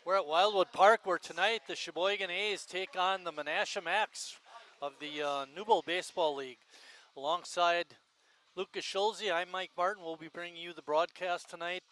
We're at Wildwood Park where tonight the Sheboygan A's take on the Menasha Max of the Newbold Baseball League. Alongside Lucas Schulze, I'm Mike Martin. We'll be bringing you the broadcast tonight.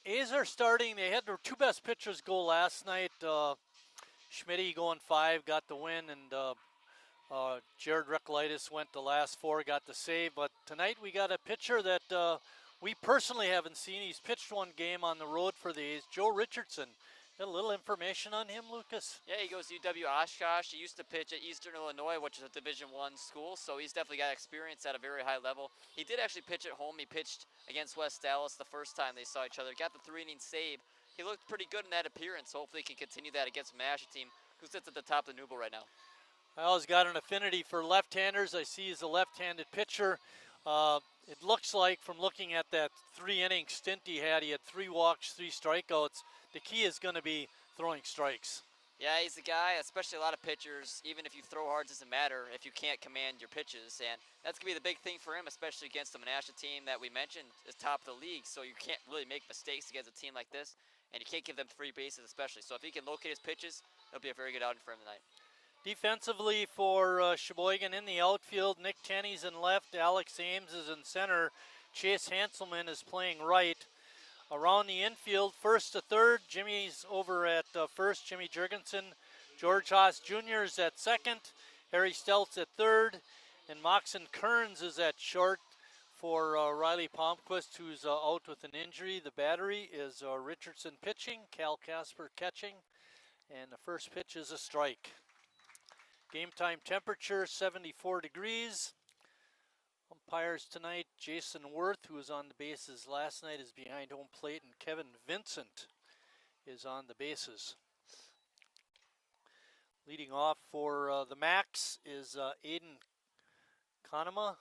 A's are starting. They had their two best pitchers go last night. Schmitty going 5, got the win, and Jared Recklitis went the last 4, got the save. But tonight we got a pitcher that we personally haven't seen. He's pitched one game on the road for the A's, Joe Richardson. Got a little information on him, Lucas? Yeah, he goes to UW Oshkosh. He used to pitch at Eastern Illinois, which is a Division I school, so he's definitely got experience at a very high level. He did actually pitch at home. He pitched against West Dallas the first time they saw each other. Got the 3-inning save. He looked pretty good in that appearance. Hopefully he can continue that against Menasha team, who sits at the top of the Newbold right now. I always got an affinity for left-handers. I see he's a left-handed pitcher. It looks like from looking at that 3-inning stint he had 3 walks, 3 strikeouts. The key is going to be throwing strikes. Yeah, he's the guy, especially a lot of pitchers, even if you throw hard, it doesn't matter if you can't command your pitches. And that's going to be the big thing for him, especially against the Menasha team that we mentioned is top of the league. So you can't really make mistakes against a team like this, and you can't give them free bases especially. So if he can locate his pitches, it'll be a very good outing for him tonight. Defensively for Sheboygan in the outfield, Nick Tenney's in left, Alex Ames is in center, Chase Hanselman is playing right. Around the infield, first to third, Jimmy's over at first, Jimmy Jurgensen. George Haas Jr. is at second, Harry Stelz at third, and Moxon Kearns is at short for Riley Palmquist, who's out with an injury. The battery is Richardson pitching, Cal Casper catching, and the first pitch is a strike. Game time temperature 74 degrees. Umpires tonight, Jason Worth, who was on the bases last night, is behind home plate, and Kevin Vincent is on the bases. Leading off for the Max is Aiden Konema.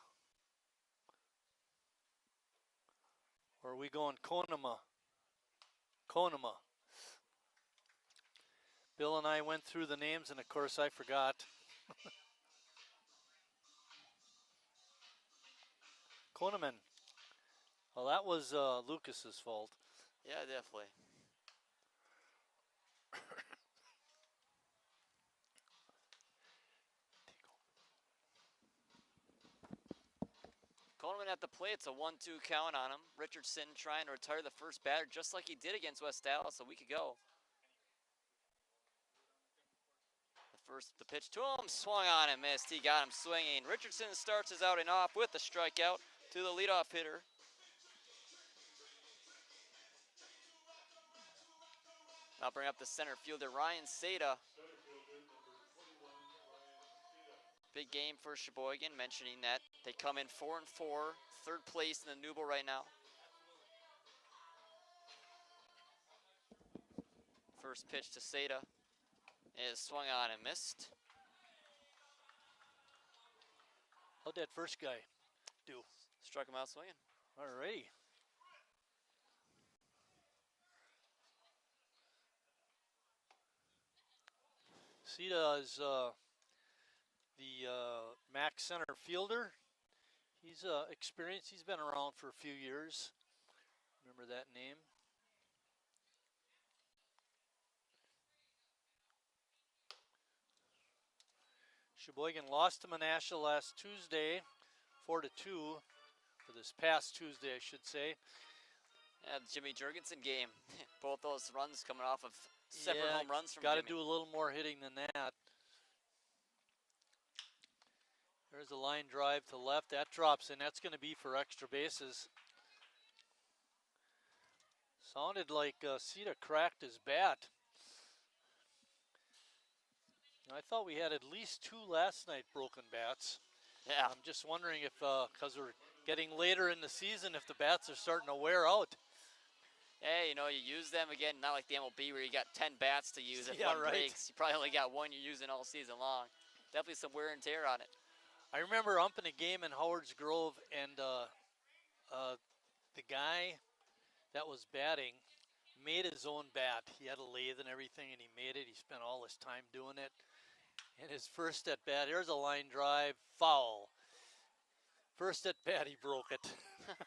Or are we going Konema? Konema. Bill and I went through the names, and of course I forgot. Koneman. Well, that was Lucas's fault. Yeah, definitely. Koneman at the plate. It's a 1-2 count on him. Richardson trying to retire the first batter just like he did against West Dallas a week ago. The pitch to him, swung on and missed. He got him swinging. Richardson starts his outing off with a strikeout to the leadoff hitter. I'll bring up the center fielder, Ryan Seda. Big game for Sheboygan, mentioning that they come in 4-4, third place in the Newbold right now. First pitch to Seda is swung on and missed. How'd that first guy do? Struck him out swinging. Alrighty. Seda is the Max center fielder. He's experienced. He's been around for a few years. Remember that name? Sheboygan lost to Menasha last Tuesday, 4-2, or this past Tuesday, I should say. Yeah, the Jimmy Jurgensen game. Both those runs coming off of separate home runs from Jimmy. Got to Jimmy. do a little more hitting than that. There's a line drive to left. That drops in. That's going to be for extra bases. Sounded like Seda cracked his bat. I thought we had at least 2 last night broken bats. Yeah. I'm just wondering if, because we're getting later in the season, if the bats are starting to wear out. Hey, you know, you use them again, not like the MLB where you got 10 bats to use if one breaks. You probably only got one you're using all season long. Definitely some wear and tear on it. I remember umping a game in Howard's Grove, and the guy that was batting made his own bat. He had a lathe and everything, and he made it. He spent all his time doing it. And his first at bat, here's a line drive, foul. First at bat, he broke it.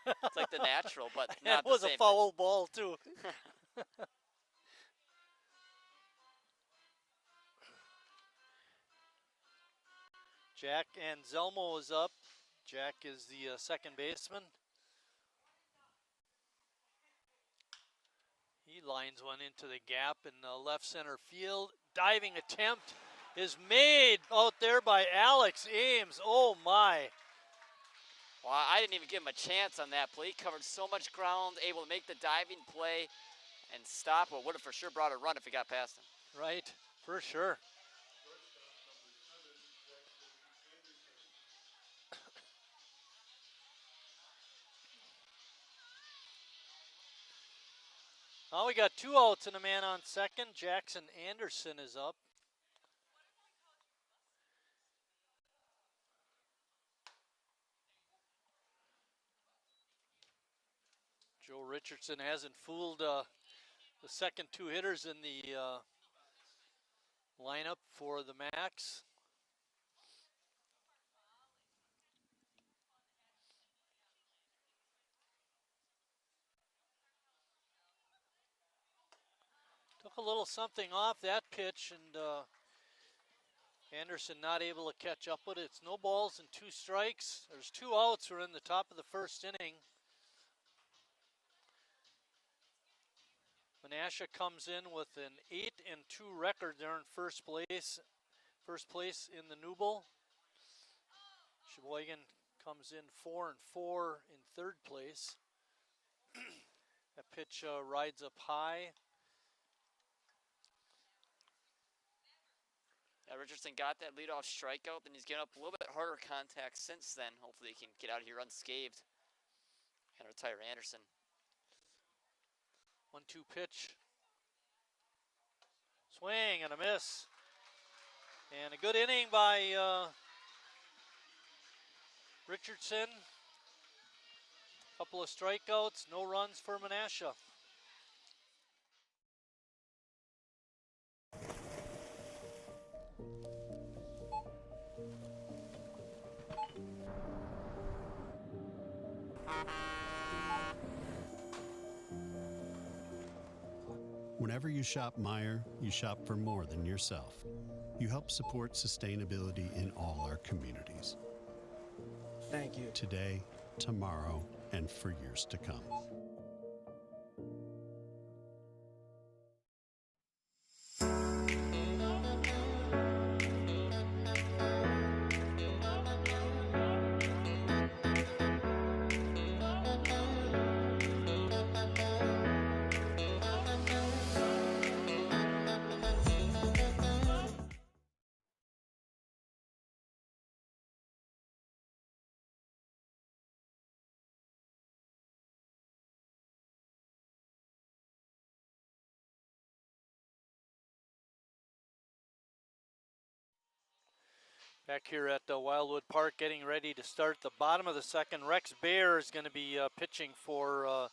It's like the natural, but not the same. It was a foul ball, too. Jack Anselmo is up. Jack is the second baseman. He lines one into the gap in the left center field. Diving attempt is made out there by Alex Ames. Oh my. Well, I didn't even give him a chance on that play. He covered so much ground, able to make the diving play and stop what would have for sure brought a run if he got past him. Right, for sure. Now we got 2 outs and a man on second. Jackson Anderson is up. Joe Richardson hasn't fooled the second 2 hitters in the lineup for the Max. Took a little something off that pitch, and Anderson not able to catch up with it. It's no balls and 2 strikes. There's 2 outs. We're in the top of the first inning. Menasha comes in with an 8-2 record. They're in first place in the Newble. Sheboygan comes in 4-4 in third place. That pitch rides up high. Yeah, Richardson got that leadoff strikeout, and he's given up a little bit harder contact since then. Hopefully he can get out of here unscathed and retire Anderson. 1-2 pitch. Swing and a miss. And a good inning by Richardson. Couple of strikeouts, no runs for Menasha. Whenever you shop Meijer, you shop for more than yourself. You help support sustainability in all our communities. Thank you. Today, tomorrow, and for years to come. Back here at Wildwood Park, getting ready to start the bottom of the second. Rex Bayer is going to be pitching for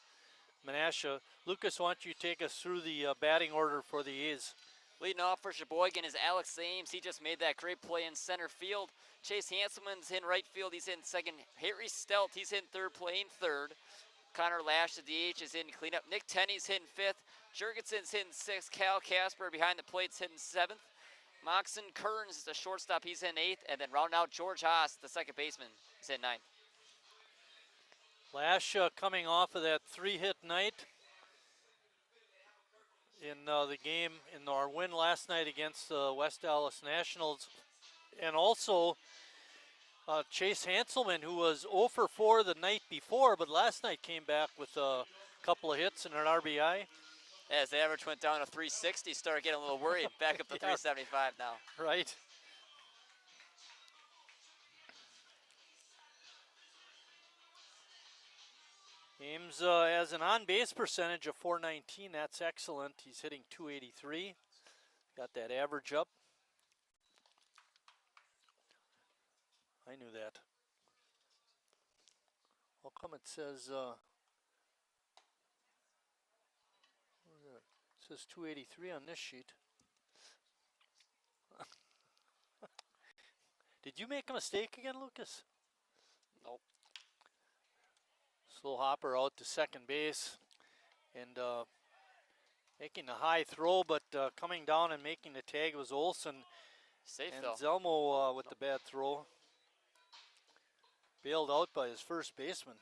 Menasha. Lucas, why don't you take us through the batting order for the A's? Leading off for Sheboygan is Alex Ames. He just made that great play in center field. Chase Hanselman's in right field. He's in second. Harry Stelt, he's in third, playing third. Connor Lash, the DH, is in cleanup. Nick Tenney's hitting fifth. Jurgensen's hitting sixth. Cal Casper behind the plate's hitting seventh. Moxon Kearns is the shortstop, he's in eighth. And then rounding out George Haas, the second baseman, is in ninth. Lash coming off of that 3-hit night in the game, in our win last night against the West Dallas Nationals. And also Chase Hanselman, who was 0 for 4 the night before, but last night came back with a couple of hits and an RBI. As the average went down to 360, started getting a little worried. Back up to 375 now. Right. Ames has an on-base percentage of .419. That's excellent. He's hitting .283. Got that average up. I knew that. How come it says... It says 283 on this sheet. Did you make a mistake again, Lucas? Nope. Slow hopper out to second base. And making a high throw, but coming down and making the tag was Olson. Safe and though. Zelmo with the bad throw. Bailed out by his first baseman.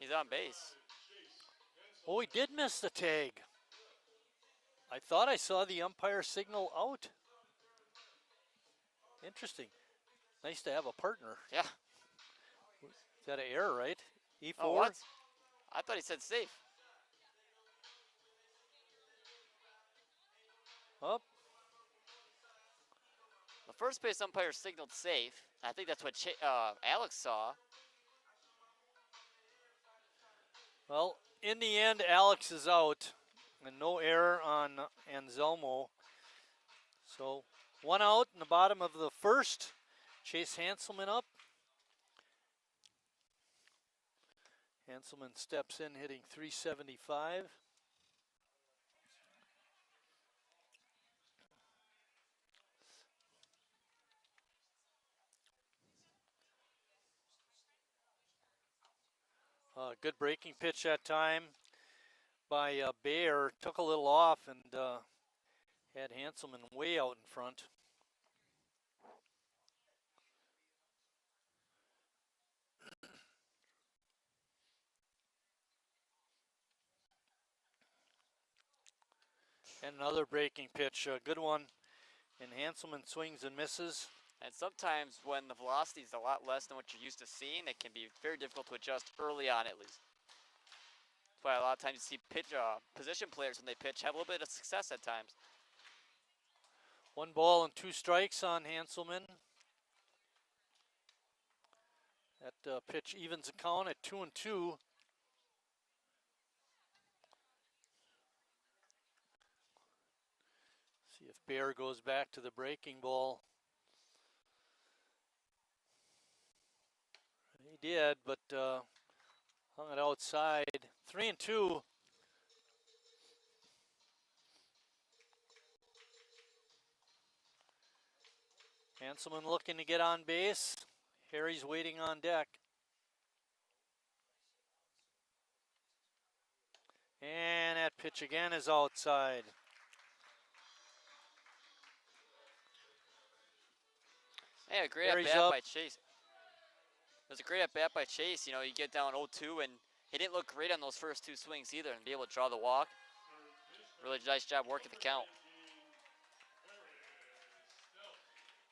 He's on base. Oh, he did miss the tag. I thought I saw the umpire signal out. Interesting. Nice to have a partner. Yeah. Is that an error, right? E4? Oh, what? I thought he said safe. Up. The first base umpire signaled safe. I think that's what Alex saw. Well, in the end, Alex is out. And no error on Anselmo. So, one out in the bottom of the first. Chase Hanselman up. Hanselman steps in hitting .375. Good breaking pitch that time by Bayer. Took a little off and had Hanselman way out in front. And another breaking pitch, a good one. And Hanselman swings and misses. And sometimes when the velocity is a lot less than what you're used to seeing, it can be very difficult to adjust early on at least. That's why a lot of times you see position players when they pitch have a little bit of success at times. 1 ball and 2 strikes on Hanselman. That pitch evens the count at 2-2. See if Bayer goes back to the breaking ball. He did, but hung it outside. 3-2. Hanselman looking to get on base. Harry's waiting on deck. And that pitch again is outside. Hey, a great Harry's at-bat up. by Chase. It was a great at-bat by Chase. You know, you get down 0-2, and he didn't look great on those first 2 swings either, and be able to draw the walk. Really nice job working the count.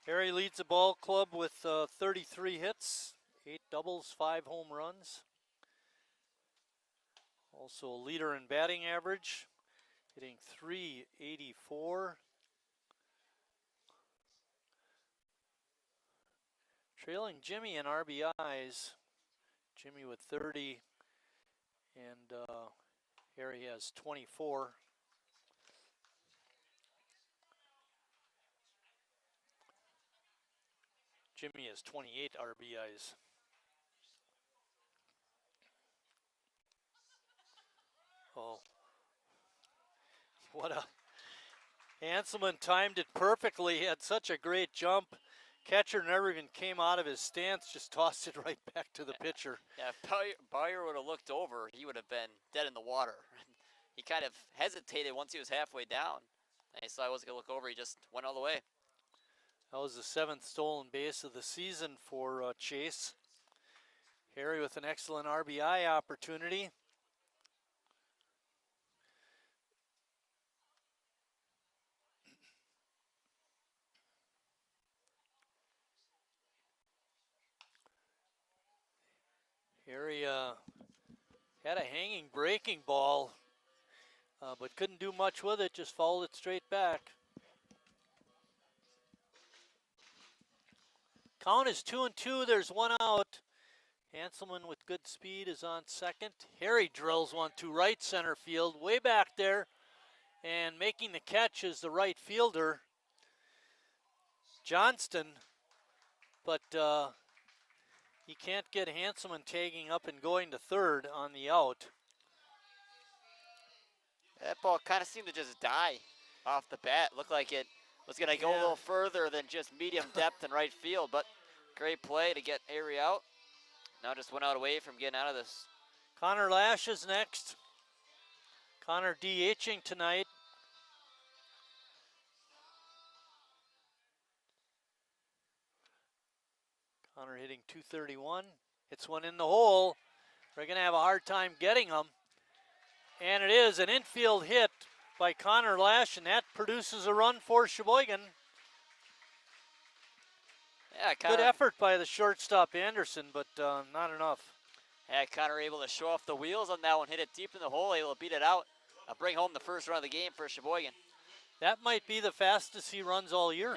Harry leads the ball club with 33 hits, 8 doubles, 5 home runs. Also a leader in batting average, hitting .384. Trailing Jimmy in RBIs. Jimmy with 30, and Harry has 24. Jimmy has 28 RBIs. Oh, what a... Hanselman timed it perfectly. He had such a great jump. Catcher never even came out of his stance, just tossed it right back to the pitcher. Yeah, if Bayer would have looked over, he would have been dead in the water. He kind of hesitated once he was halfway down. And he saw I wasn't going to look over. He just went all the way. That was the 7th stolen base of the season for Chase. Harry with an excellent RBI opportunity. Harry had a hanging breaking ball, but couldn't do much with it, just fouled it straight back. Count is 2-2, there's 1 out. Hanselman with good speed is on second. Harry drills one to right center field, way back there. And making the catch is the right fielder, Johnston. But he can't get Hanselman tagging up and going to third on the out. That ball kind of seemed to just die off the bat. Looked like it was going to go a little further than just medium depth in right field, but great play to get Harry out. Now just 1 out away from getting out of this. Connor Lash is next. Connor DHing tonight. Connor hitting .231. It's one in the hole. They're going to have a hard time getting them. And it is an infield hit by Connor Lash, and that produces a run for Sheboygan. Yeah, Good effort by the shortstop Anderson, but not enough. Yeah, Connor able to show off the wheels on that one, hit it deep in the hole, able to beat it out. Bring home the first run of the game for Sheboygan. That might be the fastest he runs all year.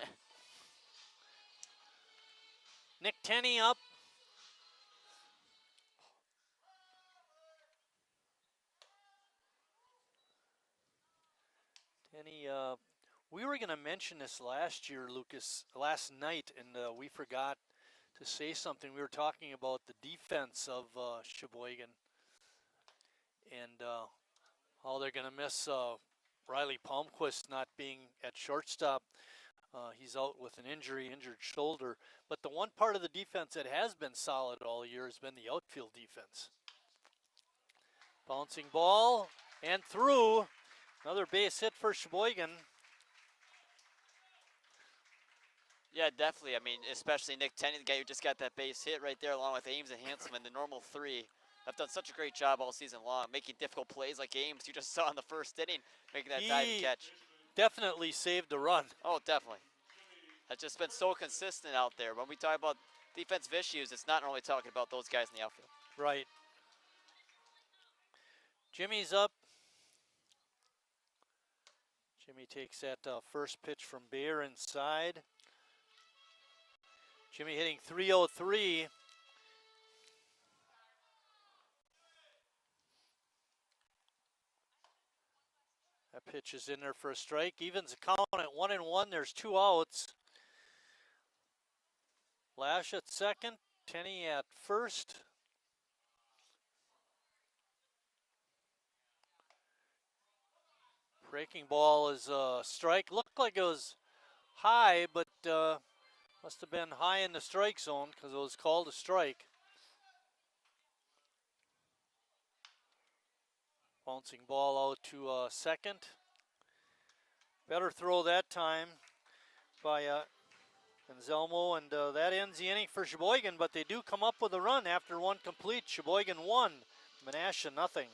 Nick Tenney up. Tenney, we were going to mention this last year, Lucas, last night, and we forgot to say something. We were talking about the defense of Sheboygan and how they're going to miss Riley Palmquist not being at shortstop. He's out with an injured shoulder. But the one part of the defense that has been solid all year has been the outfield defense. Bouncing ball and through. Another base hit for Sheboygan. Yeah, definitely. I mean, especially Nick Tenney, the guy who just got that base hit right there, along with Ames and Hanselman, the normal three. Have done such a great job all season long, making difficult plays like Ames, you just saw in the first inning, making that diving catch. Definitely saved a run. Oh, definitely. Has just been so consistent out there. When we talk about defensive issues, it's not normally talking about those guys in the outfield. Right. Jimmy's up. Jimmy takes that first pitch from Bayer inside. Jimmy hitting .303. That pitch is in there for a strike. Evens the count at 1-1. There's 2 outs. Lash at second. Tenney at first. Breaking ball is a strike. Looked like it was high, but must have been high in the strike zone because it was called a strike. Bouncing ball out to second. Better throw that time by Anselmo, and that ends the inning for Sheboygan, but they do come up with a run after one complete. Sheboygan 1, Menasha nothing.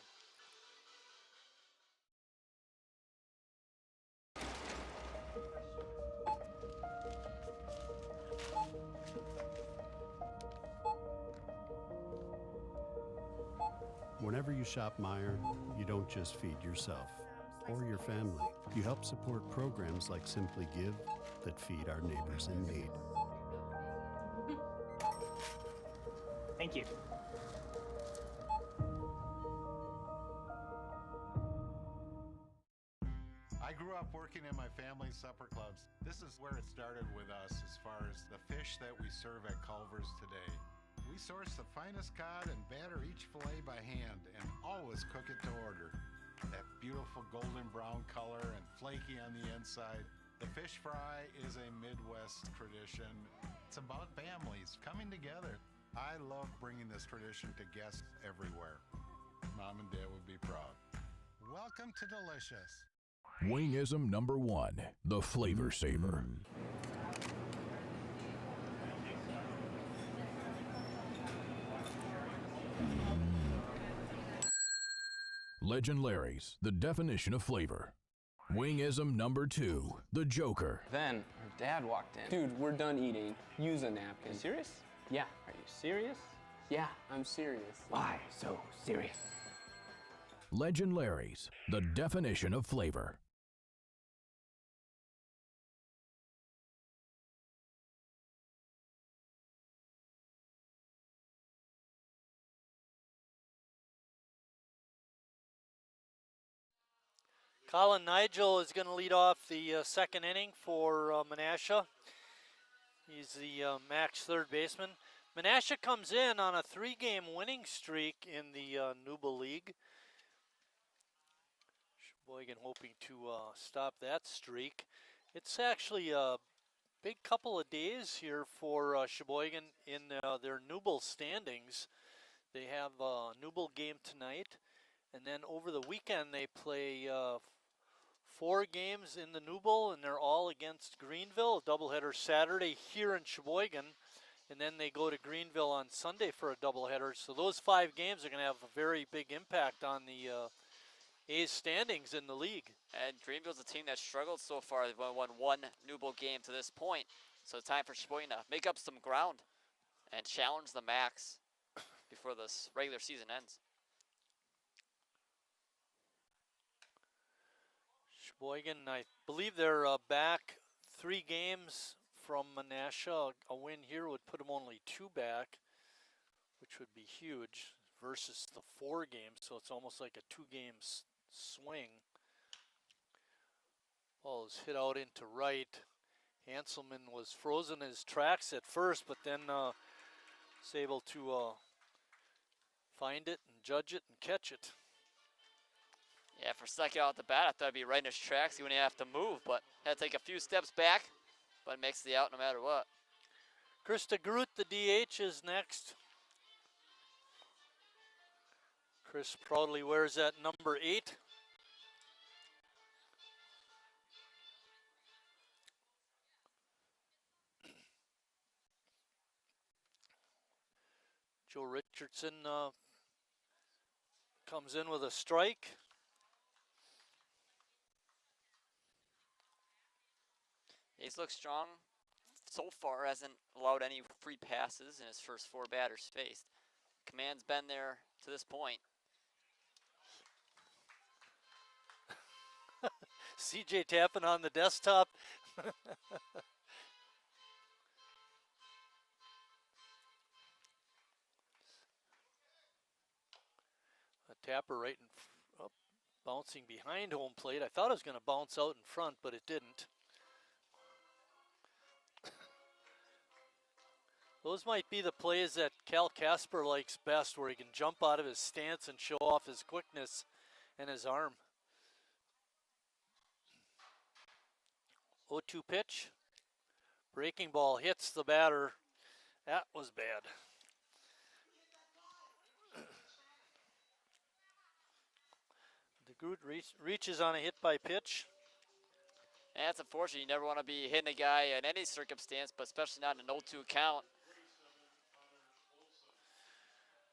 Whenever you shop Meijer, you don't just feed yourself or your family. You help support programs like Simply Give that feed our neighbors in need. Thank you. I grew up working in my family's supper clubs. This is where it started with us as far as the fish that we serve at Culver's today. We source the finest cod and batter each fillet by hand and always cook it to order. That beautiful golden brown color and flaky on the inside. The fish fry is a Midwest tradition. It's about families coming together. I love bringing this tradition to guests everywhere. Mom and Dad would be proud. Welcome to Delicious. Wingism number 1, the Flavor Saver. Legend Larry's, the definition of flavor. Wingism number 2, the Joker. Then her dad walked in. Dude, we're done eating. Use a napkin. Serious? Yeah. Are you serious? Yeah, I'm serious. Why so serious? Legend Larry's, the definition of flavor. Colin Nigel is going to lead off the second inning for Menasha. He's the max third baseman. Menasha comes in on a 3-game winning streak in the Nubel League. Sheboygan hoping to stop that streak. It's actually a big couple of days here for Sheboygan in their Nubel standings. They have a Nubel game tonight, and then over the weekend they play 4 games in the Nubel, and they're all against Greenville. A doubleheader Saturday here in Sheboygan, and then they go to Greenville on Sunday for a doubleheader. So those 5 games are going to have a very big impact on the A's standings in the league. And Greenville's a team that struggled so far. They've only won 1 New Bowl game to this point. So it's time for Sheboygan to make up some ground and challenge the Max before this regular season ends. Sheboygan, I believe they're back 3 games from Menasha. A win here would put them only 2 back, which would be huge, versus the 4 games. So it's almost like a 2-game swing. Ball is hit out into right. Hanselman was frozen his tracks at first, but then was able to find it and judge it and catch it. Yeah, for second out the bat, I thought he'd be right in his tracks. He wouldn't have to move, but had to take a few steps back, but makes the out no matter what. Krista Groot, the DH, is next. Chris proudly wears that number 8. Joe Richardson comes in with a strike. He's looked strong so far, hasn't allowed any free passes in his first 4 batters faced. Command's been there to this point. CJ tapping on the desktop. A tapper right in bouncing behind home plate. I thought it was going to bounce out in front, but it didn't. Those might be the plays that Cal Casper likes best, where he can jump out of his stance and show off his quickness and his arm. 0-2 pitch. Breaking ball hits the batter. That was bad. DeGroot reaches on a hit by pitch. And that's unfortunate. You never want to be hitting a guy in any circumstance, but especially not in an 0-2 count.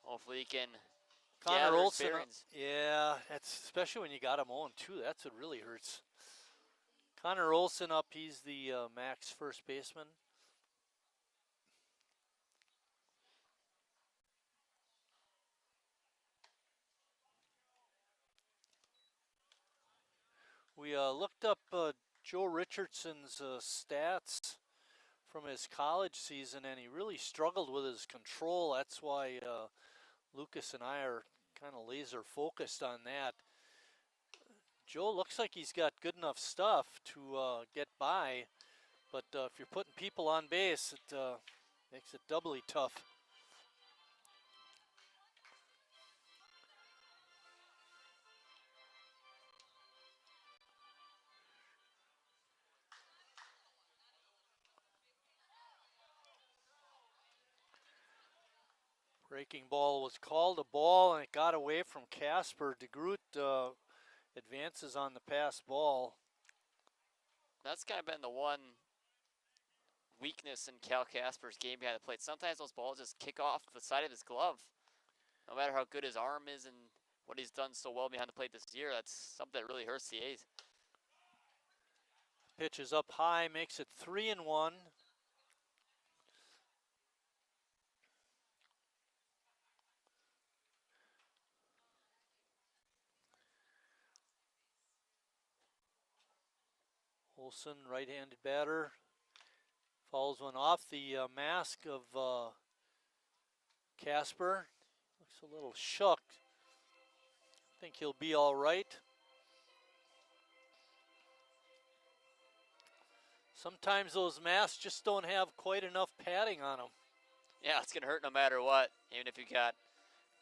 Hopefully he can Connor gather his Olson, bearings. yeah, that's especially when you got him 0-2. That's what really hurts. Connor Olson up. He's the Max first baseman. We looked up Joe Richardson's stats from his college season, and he really struggled with his control. That's why Lucas and I are kind of laser focused on that. Joe looks like he's got good enough stuff to get by, but if you're putting people on base, it makes it doubly tough. Breaking ball was called a ball, and it got away from Casper. DeGroot advances on the pass ball. That's kind of been the one weakness in Cal Casper's game behind the plate. Sometimes those balls just kick off the side of his glove. No matter how good his arm is and what he's done so well behind the plate this year, that's something that really hurts the A's. Pitch is up high, makes it 3-1. Olson, right-handed batter, fouls one off the mask of Casper. Looks a little shook. I think he'll be all right. Sometimes those masks just don't have quite enough padding on them. Yeah, it's going to hurt no matter what. Even if you got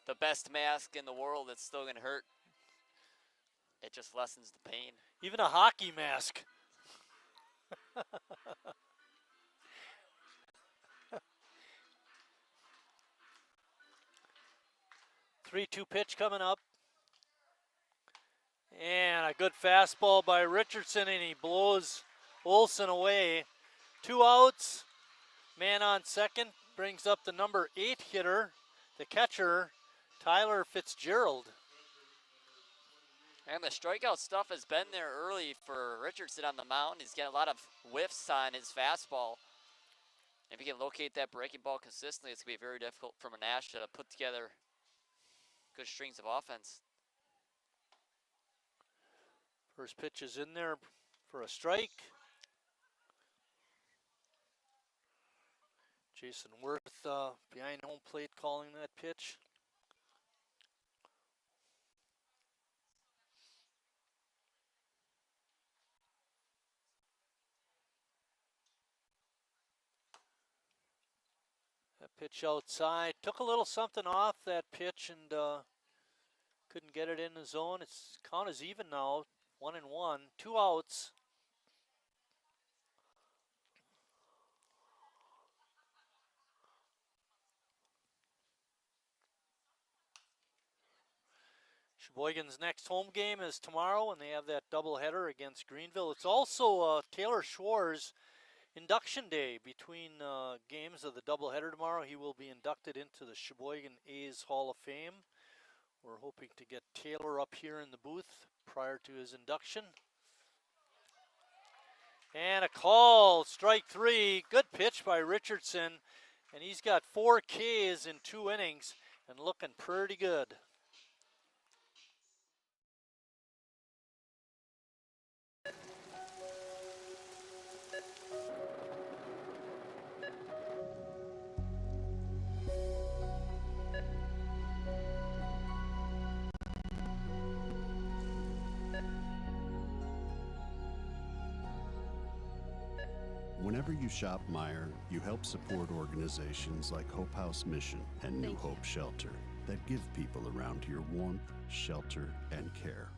the best mask in the world, it's still going to hurt. It just lessens the pain. Even a hockey mask. 3-2 pitch coming up. And a good fastball by Richardson, and he blows Olson away. 2 outs, man on second, brings up the number 8 hitter, the catcher, Tyler Fitzgerald. And the strikeout stuff has been there early for Richardson on the mound. He's getting a lot of whiffs on his fastball. If he can locate that breaking ball consistently, it's going to be very difficult for Menasha to put together good strings of offense. First pitch is in there for a strike. Jason Worth behind home plate calling that pitch. That pitch outside. Took a little something off that pitch and couldn't get it in the zone. Its count is even now, 1-1, 2 outs. Sheboygan's next home game is tomorrow, and they have that doubleheader against Greenville. It's also Taylor Schwar's induction day between games of the doubleheader tomorrow. He will be inducted into the Sheboygan A's Hall of Fame. We're hoping to get Taylor up here in the booth prior to his induction. And a call, strike 3. Good pitch by Richardson, and he's got 4 Ks in 2 innings and looking pretty good. Whenever you shop Meijer, you help support organizations like Hope House Mission and New Hope Shelter that give people around here warmth, shelter, and care.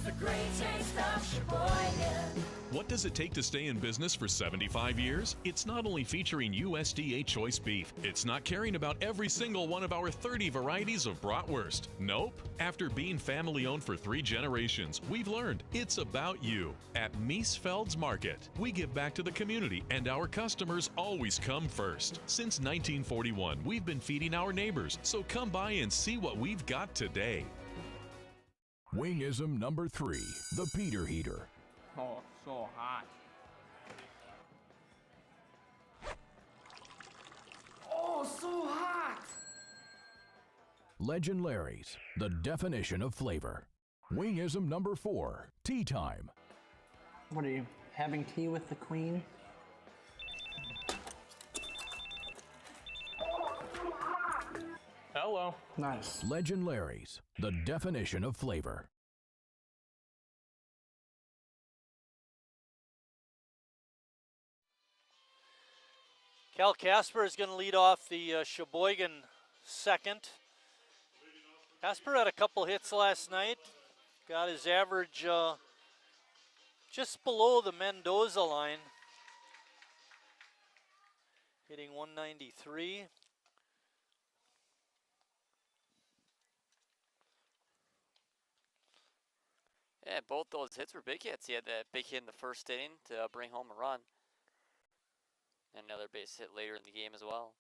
The great taste of Sheboygan. What does it take to stay in business for 75 years? It's not only featuring USDA choice beef, it's not caring about every single one of our 30 varieties of bratwurst. Nope. After being family owned for 3 generations, we've learned it's about you. At Miesfeld's Market, we give back to the community and our customers always come first. Since 1941, we've been feeding our neighbors, so come by and see what we've got today. Wingism number 3, the Peter Heater. Oh, so hot. Oh, so hot! Legend Larry's, the definition of flavor. Wingism number 4, Tea Time. What are you, having tea with the queen? Hello. Nice. Legend Larry's, the definition of flavor. Cal Casper is going to lead off the Sheboygan second. Casper had a couple hits last night. Got his average just below the Mendoza line. Hitting 193. Yeah, both those hits were big hits. He had that big hit in the first inning to bring home a run. And another base hit later in the game as well.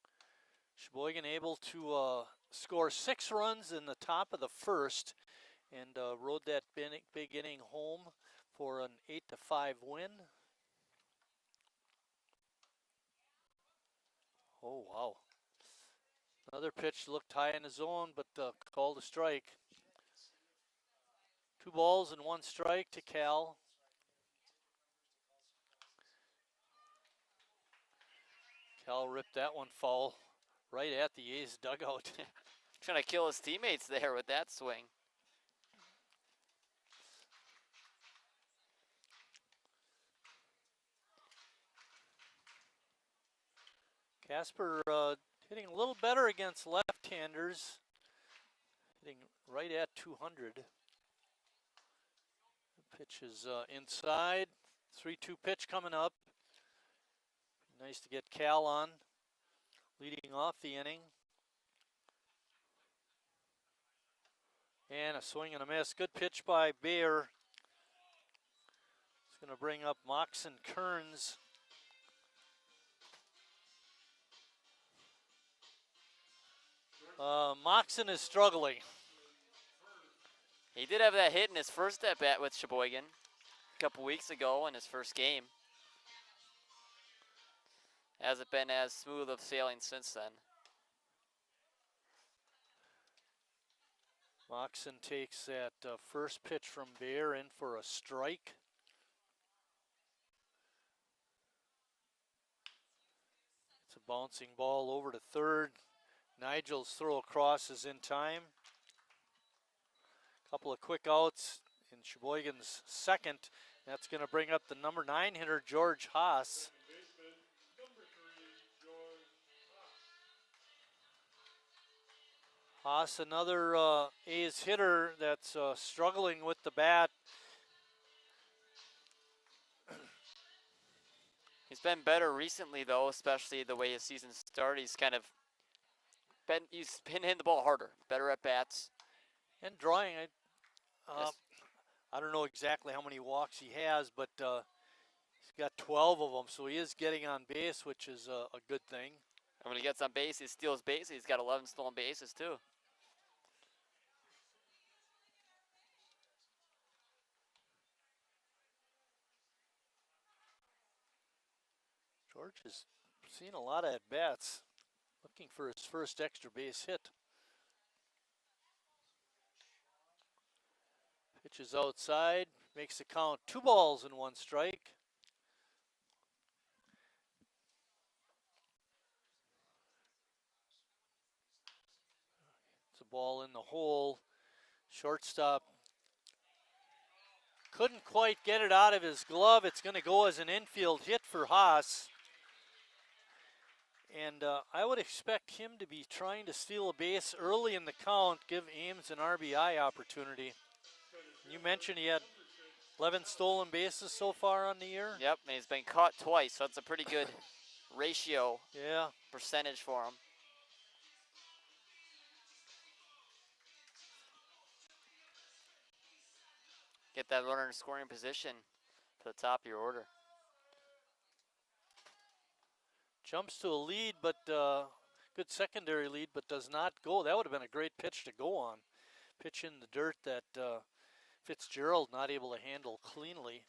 Sheboygan able to score 6 runs in the top of the first and rode that big inning home for an 8-5 win. Oh, wow. Another pitch looked high in the zone, but called a strike. 2 balls and 1 strike to Cal. Cal ripped that one foul right at the A's dugout. Trying to kill his teammates there with that swing. Casper hitting a little better against left-handers. Hitting right at 200. The pitch is inside. 3-2 pitch coming up. Nice to get Cal on, leading off the inning. And a swing and a miss. Good pitch by Bayer. It's going to bring up Moxon Kearns. Moxon is struggling. He did have that hit in his first at bat with Sheboygan a couple weeks ago in his first game. Hasn't been as smooth of sailing since then. Moxon takes that first pitch from Bear in for a strike. It's a bouncing ball over to third. Nigel's throw across is in time. Couple of quick outs in Sheboygan's second. That's going to bring up the number 9 hitter, George Haas. Haas, another A's hitter that's struggling with the bat. He's been better recently, though, especially the way his season started. He's been hitting the ball harder, better at bats. And drawing, Yes. I don't know exactly how many walks he has, but he's got 12 of them, so he is getting on base, which is a good thing. And when he gets on base, he steals bases. He's got 11 stolen bases, too. George has seen a lot of at-bats, looking for his first extra base hit. Pitches outside, makes the count 2 balls and 1 strike. It's a ball in the hole. Shortstop couldn't quite get it out of his glove. It's going to go as an infield hit for Haas. And I would expect him to be trying to steal a base early in the count, give Ames an RBI opportunity. You mentioned he had 11 stolen bases so far on the year. Yep, and he's been caught twice, so that's a pretty good ratio percentage for him. Get that runner in scoring position to the top of your order. Jumps to a lead, but good secondary lead, but does not go. That would have been a great pitch to go on. Pitch in the dirt that Fitzgerald not able to handle cleanly.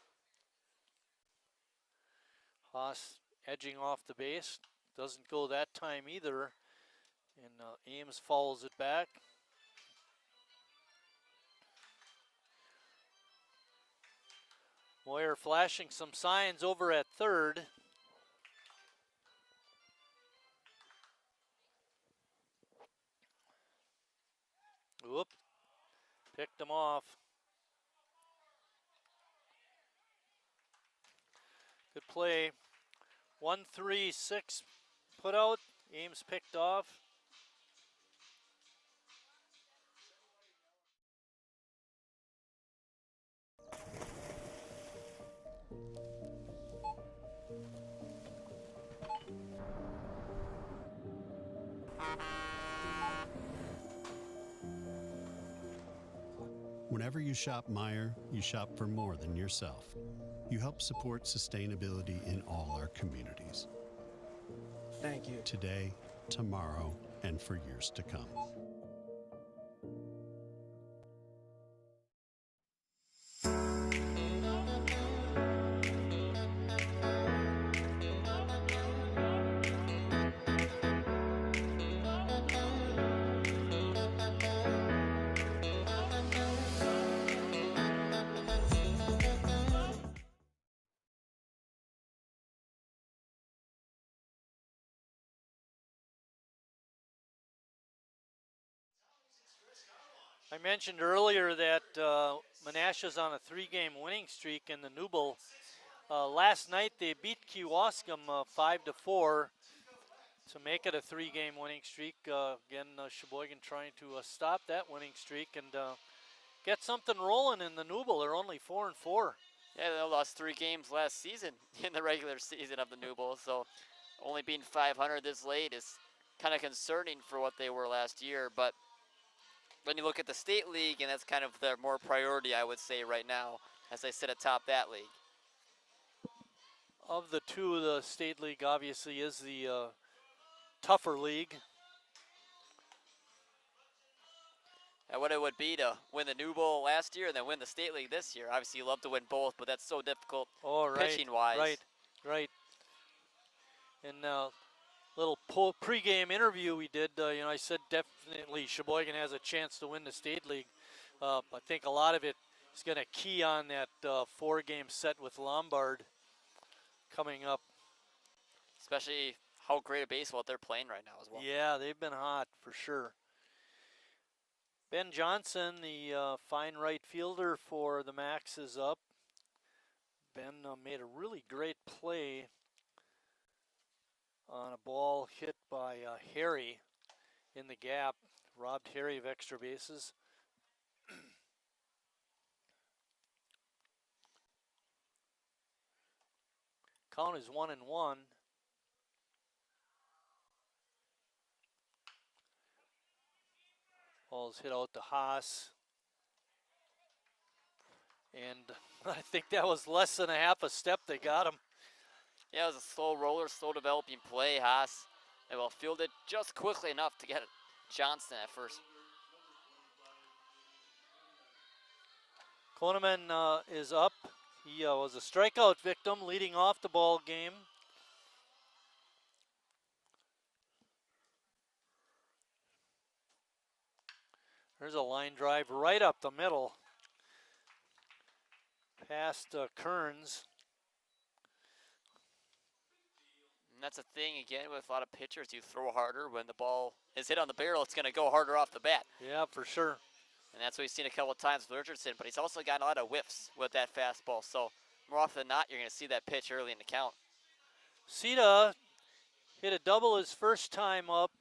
Haas edging off the base. Doesn't go that time either. And Ames fouls it back. Moyer flashing some signs over at third. Whoop. Picked him off. Good play. 1-3-6 put out. Ames picked off. Whenever you shop Meijer, you shop for more than yourself. You help support sustainability in all our communities. Thank you. Today, tomorrow, and for years to come. I mentioned earlier that Menasha's on a 3-game winning streak in the Newble. Last night they beat Kewaskum 5-4 to make it a 3-game winning streak. Again, Sheboygan trying to stop that winning streak and get something rolling in the Newble. They're only 4-4. Yeah, they lost 3 games last season in the regular season of the Newble, so only being 500 this late is kind of concerning for what they were last year. But when you look at the state league, and that's kind of their more priority, I would say, right now, as they sit atop that league. Of the two, the state league obviously is the tougher league. what it would be to win the New Bowl last year and then win the State League this year. Obviously, you love to win both, but that's so difficult pitching-wise. Right. And little pre-game interview we did, I said definitely Sheboygan has a chance to win the State League. I think a lot of it is going to key on that 4-game set with Lombard coming up. Especially how great a baseball they're playing right now as well. Yeah, they've been hot for sure. Ben Johnson, the fine right fielder for the Max, is up. Ben made a really great play on a ball hit by Harry in the gap. Robbed Harry of extra bases. Count is 1-1. Ball's hit out to Haas. And I think that was less than a half a step they got him. Yeah, it was a slow roller, slow developing play. Haas, well, fielded just quickly enough to get Johnston at first. Koneman is up. He was a strikeout victim leading off the ball game. There's a line drive right up the middle. Past Kearns. And that's the thing, again, with a lot of pitchers, you throw harder. When the ball is hit on the barrel, it's going to go harder off the bat. Yeah, for sure. And that's what we've seen a couple of times with Richardson, but he's also gotten a lot of whiffs with that fastball. So more often than not, you're going to see that pitch early in the count. Sita hit a double his first time up.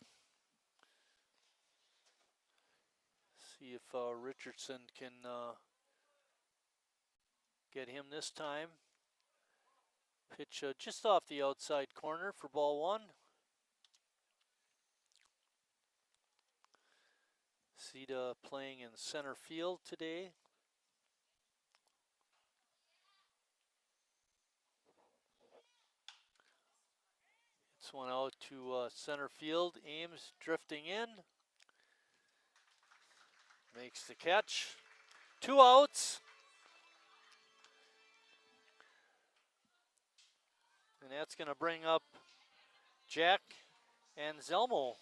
See if Richardson can get him this time. Pitch just off the outside corner for ball 1. Sita playing in center field today. This one out to center field. Ames drifting in. Makes the catch. 2 outs. And that's going to bring up Jack and Zelmo.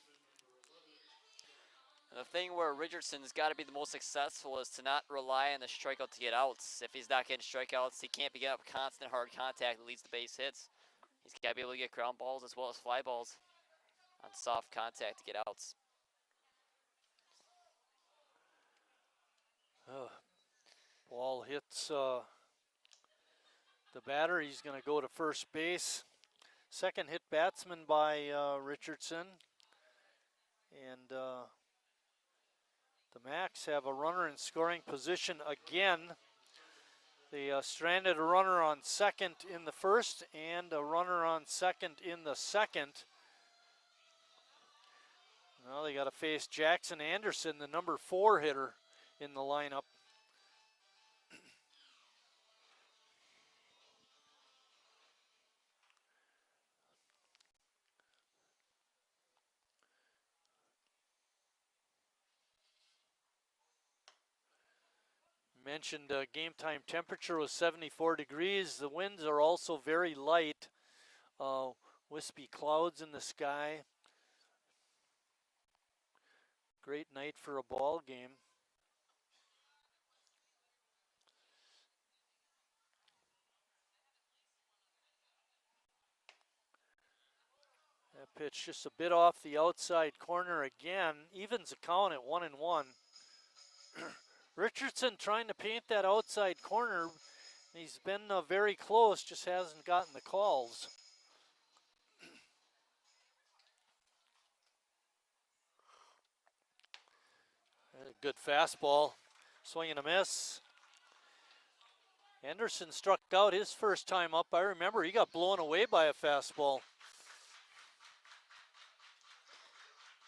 And the thing where Richardson's got to be the most successful is to not rely on the strikeout to get outs. If he's not getting strikeouts, he can't be getting up constant hard contact that leads to base hits. He's got to be able to get ground balls as well as fly balls on soft contact to get outs. Ball hits the batter. He's going to go to first base. Second hit batsman by Richardson. And the Macs have a runner in scoring position again. They stranded a runner on second in the first and a runner on second in the second. Now they got to face Jackson Anderson, the number 4 hitter in the lineup. Mentioned game time temperature was 74 degrees. The winds are also very light. Wispy clouds in the sky. Great night for a ball game. That pitch just a bit off the outside corner again. Evens the count at 1-1. Richardson trying to paint that outside corner. He's been very close, just hasn't gotten the calls. A good fastball. Swing and a miss. Anderson struck out his first time up. I remember he got blown away by a fastball.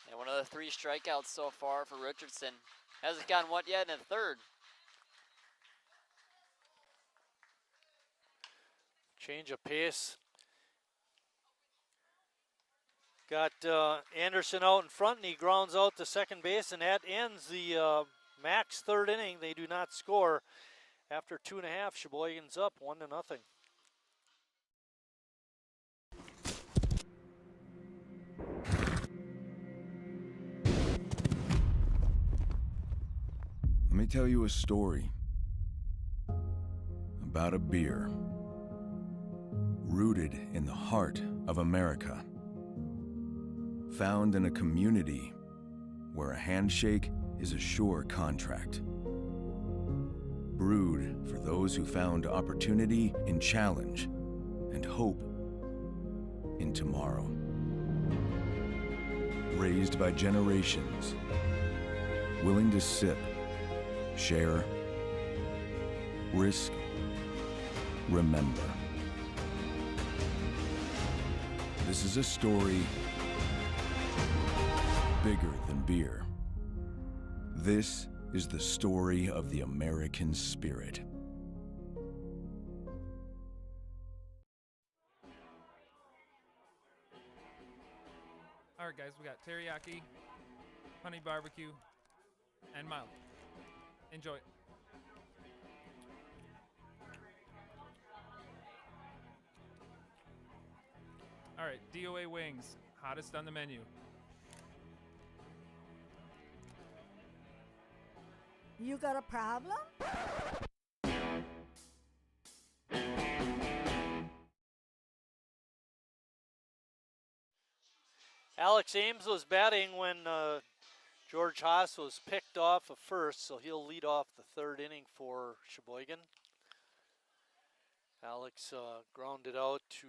And one of the 3 strikeouts so far for Richardson. Hasn't gotten one yet in the third. Change of pace. Got Anderson out in front, and he grounds out to second base, and that ends the Max third inning. They do not score. After 2.5, Sheboygan's up 1-0. Let me tell you a story about a beer rooted in the heart of America, found in a community where a handshake is a sure contract, brewed for those who found opportunity in challenge and hope in tomorrow, raised by generations willing to sip, share, risk, remember. This is a story bigger than beer. This is the story of the American spirit. All right, guys, we got teriyaki, honey barbecue, and mild. Enjoy. All right, DOA wings, hottest on the menu. You got a problem? Alex Ames was batting when George Haas was picked off of first, so he'll lead off the third inning for Sheboygan. Alex grounded out to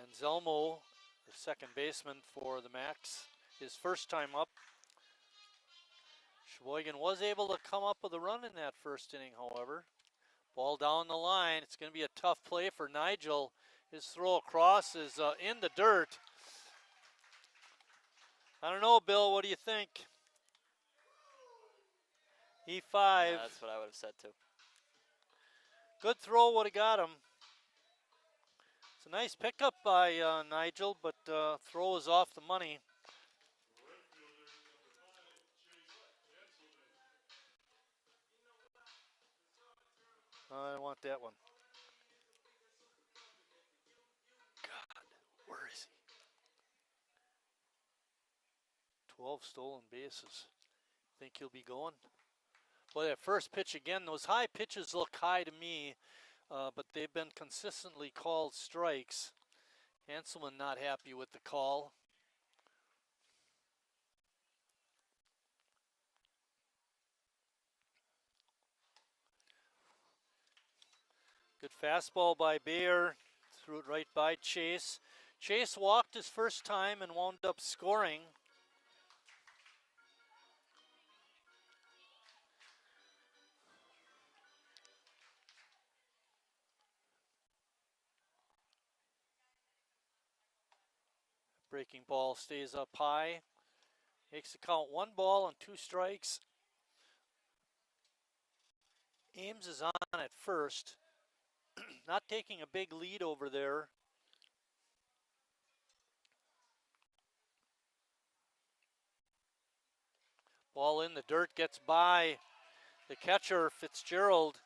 Anselmo, the second baseman for the Max, his first time up. Sheboygan was able to come up with a run in that first inning, however. Ball down the line. It's going to be a tough play for Nigel. His throw across is in the dirt. I don't know, Bill. What do you think? E5. Yeah, that's what I would have said too. Good throw would have got him. It's a nice pickup by Nigel, but throw is off the money. I want that one. God, where is he? 12 stolen bases. Think he'll be going? Well, that first pitch again, those high pitches look high to me, but they've been consistently called strikes. Hanselman not happy with the call. Good fastball by Bayer. Threw it right by Chase. Chase walked his first time and wound up scoring. Breaking ball stays up high. Makes the count 1 ball and 2 strikes. Ames is on at first. Not taking a big lead over there. Ball in the dirt, gets by the catcher, Fitzgerald,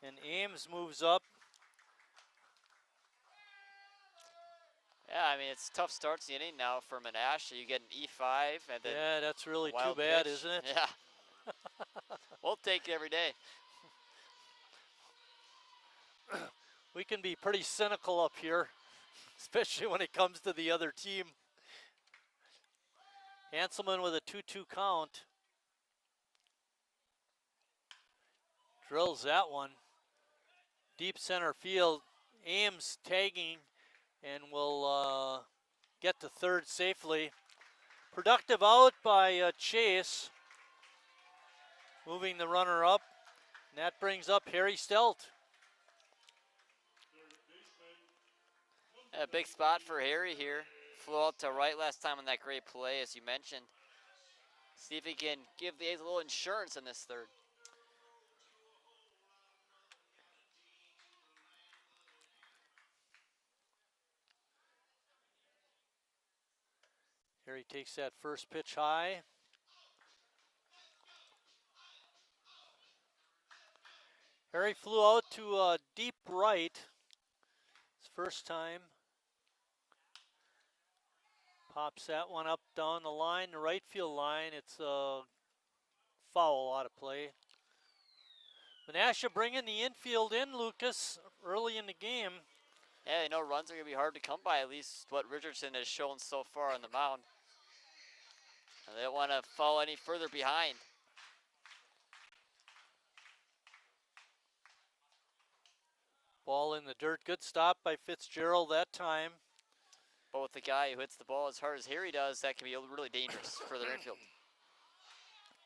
and Ames moves up. Yeah, I mean, it's tough starts the inning now for Menasha. You get an E5 and then yeah, that's really too bad, pitch. isn't it? Yeah. We'll take it every day. We can be pretty cynical up here, especially when it comes to the other team. Hanselman with a 2-2 count. Drills that one. Deep center field. Ames tagging and will get to third safely. Productive out by Chase. Moving the runner up. And that brings up Harry Stelt. A big spot for Harry here. Flew out to right last time on that great play, as you mentioned. See if he can give the A's a little insurance in this third. Harry takes that first pitch high. Harry flew out to deep right. His first time. Pops that one up down the line, the right field line. It's a foul out of play. Menasha bringing the infield in, Lucas, early in the game. Yeah, they know runs are going to be hard to come by, at least what Richardson has shown so far on the mound. And they don't want to fall any further behind. Ball in the dirt. Good stop by Fitzgerald that time. But with the guy who hits the ball as hard as Harry does, that can be really dangerous for their infield.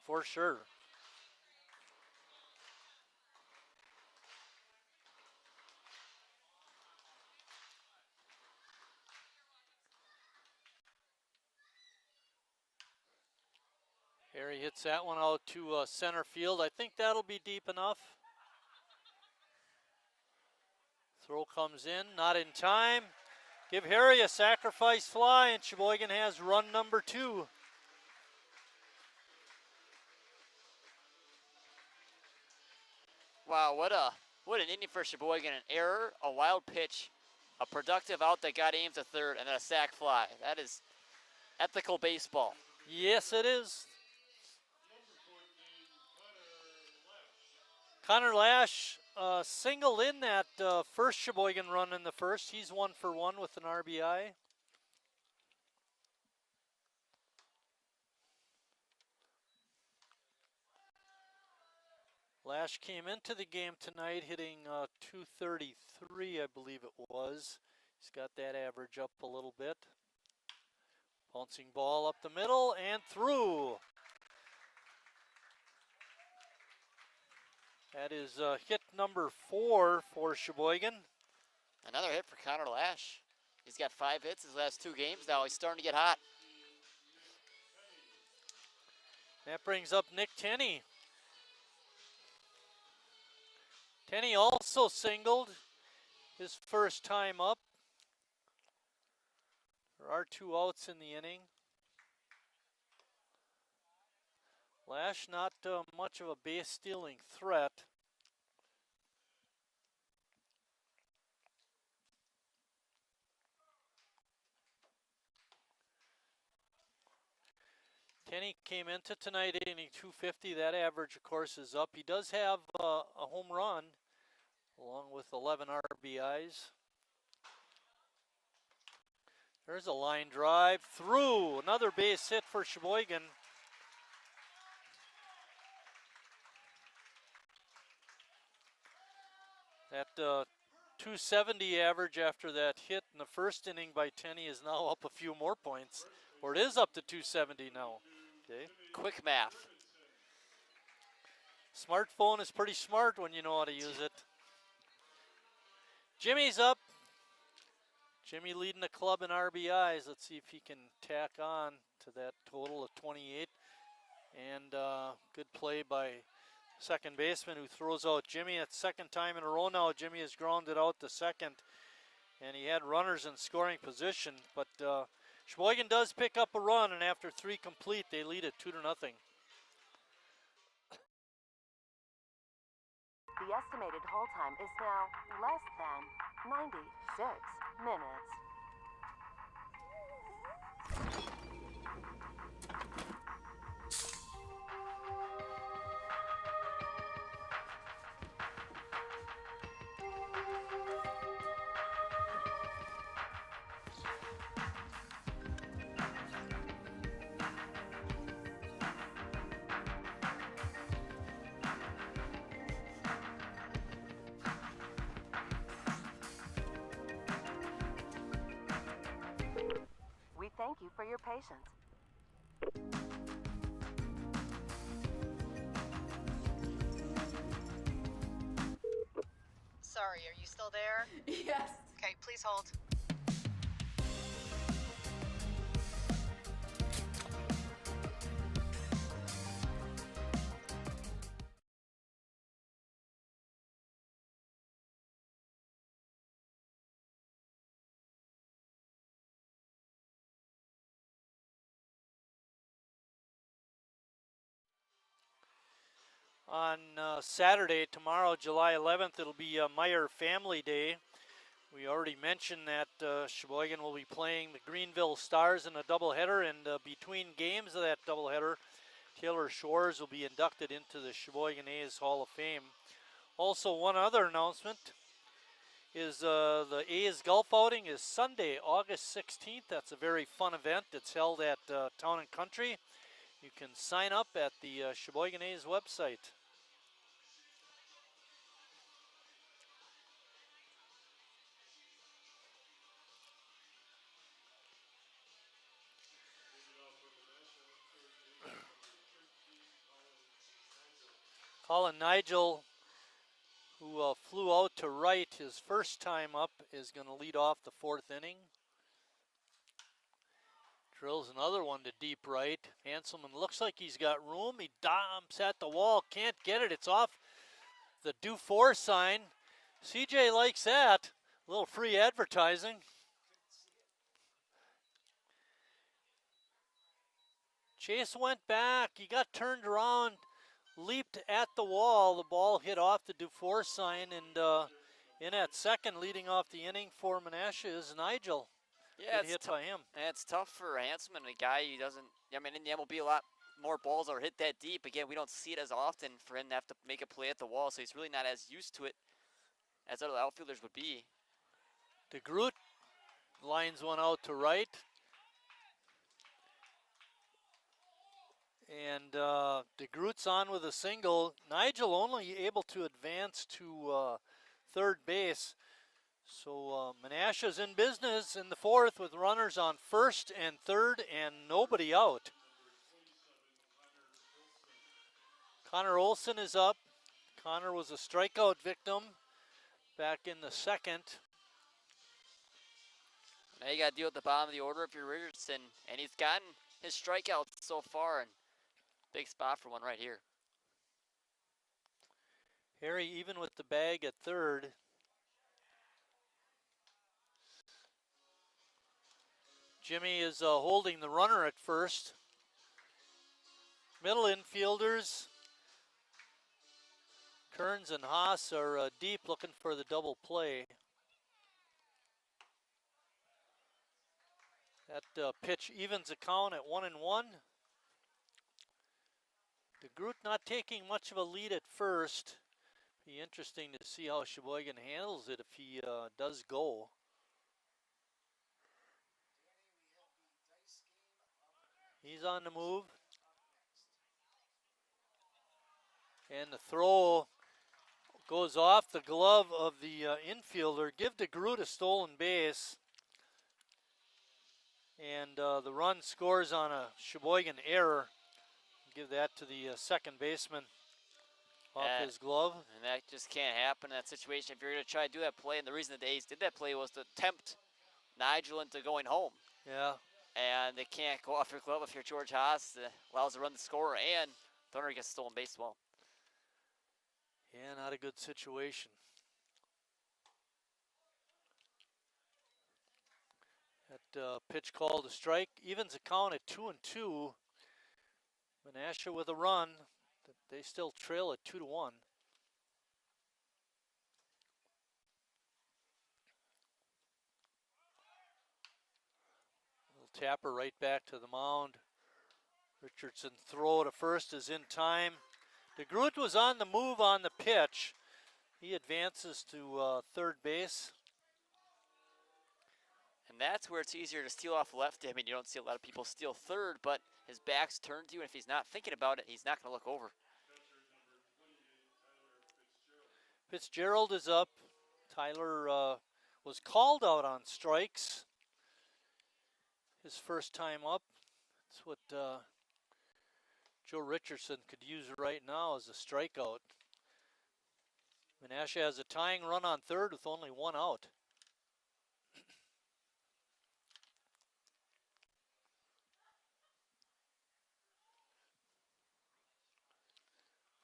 For sure. Harry hits that one out to center field. I think that'll be deep enough. Throw comes in, not in time. Give Harry a sacrifice fly, and Sheboygan has run number 2. Wow, what an inning for Sheboygan. An error, a wild pitch, a productive out that got aimed to third, and then a sac fly. That is ethical baseball. Yes, it is. Connor Lash singled in that first Sheboygan run in the first. He's 1 for 1 with an RBI. Lash came into the game tonight hitting 233, I believe it was. He's got that average up a little bit. Bouncing ball up the middle and through. That is hit number 4 for Sheboygan. Another hit for Connor Lash. He's got 5 hits his last 2 games now. He's starting to get hot. That brings up Nick Tenney. Tenney also singled his first time up. There are 2 outs in the inning. Lash not much of a base stealing threat. Tenney came into tonight hitting 250. That average, of course, is up. He does have a home run along with 11 RBIs. There's a line drive through. Another base hit for Sheboygan. That 270 average after that hit in the first inning by Tenney is now up a few more points. Or it is up to 270 now. Okay. Quick math. Smartphone is pretty smart when you know how to use it. Jimmy's up. Jimmy leading the club in RBIs. Let's see if he can tack on to that total of 28. And good play by second baseman who throws out Jimmy. That's second time in a row now. Jimmy has grounded out to second. And he had runners in scoring position. But Sheboygan does pick up a run, and after 3 complete, they lead it 2-0. The estimated hold time is now less than 96 minutes. We thank you for your patience. Sorry, are you still there? Yes. Okay, please hold. on Saturday, tomorrow, July 11th, it'll be Meyer Family Day. We already mentioned that Sheboygan will be playing the Greenville Stars in a doubleheader, and between games of that doubleheader, Taylor Shores will be inducted into the Sheboygan A's Hall of Fame. Also, one other announcement is the A's Golf Outing is Sunday, August 16th. That's a very fun event. It's held at Town and Country. You can sign up at the Sheboygan A's website. Colin Nigel, who flew out to right his first time up, is going to lead off the fourth inning. Drills another one to deep right. Hanselman looks like he's got room. He dumps at the wall, can't get it. It's off the do for sign. CJ likes that. A little free advertising. Chase went back. He got turned around, leaped at the wall. The ball hit off the do for sign, and in at second, leading off the inning for Menasha is Nigel. Yeah, Good hit by him. And it's tough for Hanselman, a guy who doesn't. I mean, in the MLB, a lot more balls are hit that deep. Again, we don't see it as often for him to have to make a play at the wall, so he's really not as used to it as other outfielders would be. DeGroot lines one out to right. And DeGroot's on with a single. Nigel only able to advance to third base. So Menasha's in business in the fourth with runners on first and third and nobody out. Connor Olson is up. Connor was a strikeout victim back in the second. Now you got to deal with the bottom of the order if you're Richardson, and he's gotten his strikeouts so far, and big spot for one right here. Harry even with the bag at third. Jimmy is holding the runner at first. Middle infielders, Kearns and Haas are deep looking for the double play. That pitch evens the count at 1-1. DeGroot not taking much of a lead at first. Be interesting to see how Sheboygan handles it if he does go. He's on the move. And the throw goes off the glove of the infielder. Give DeGroot a stolen base. And the run scores on a Sheboygan error. Give that to the second baseman off his glove. And that just can't happen in that situation if you're going to try to do that play. And the reason the A's did that play was to tempt Nigel into going home. Yeah. And they can't go off your glove if you're George Haas. Allows to run the score, and the runner gets stolen base as well. Yeah, not a good situation. That pitch called a strike. Evens the count at 2-2. Menasha with a run. They still trail at 2-1. Little tapper right back to the mound. Richardson throw to first is in time. DeGroot was on the move on the pitch. He advances to third base. And that's where it's easier to steal off left. I mean, you don't see a lot of people steal third, but his back's turned to you, and if he's not thinking about it, he's not going to look over. Fitzgerald is up. Tyler was called out on strikes his first time up. That's what Joe Richardson could use right now as a strikeout. Menasha has a tying run on third with only one out.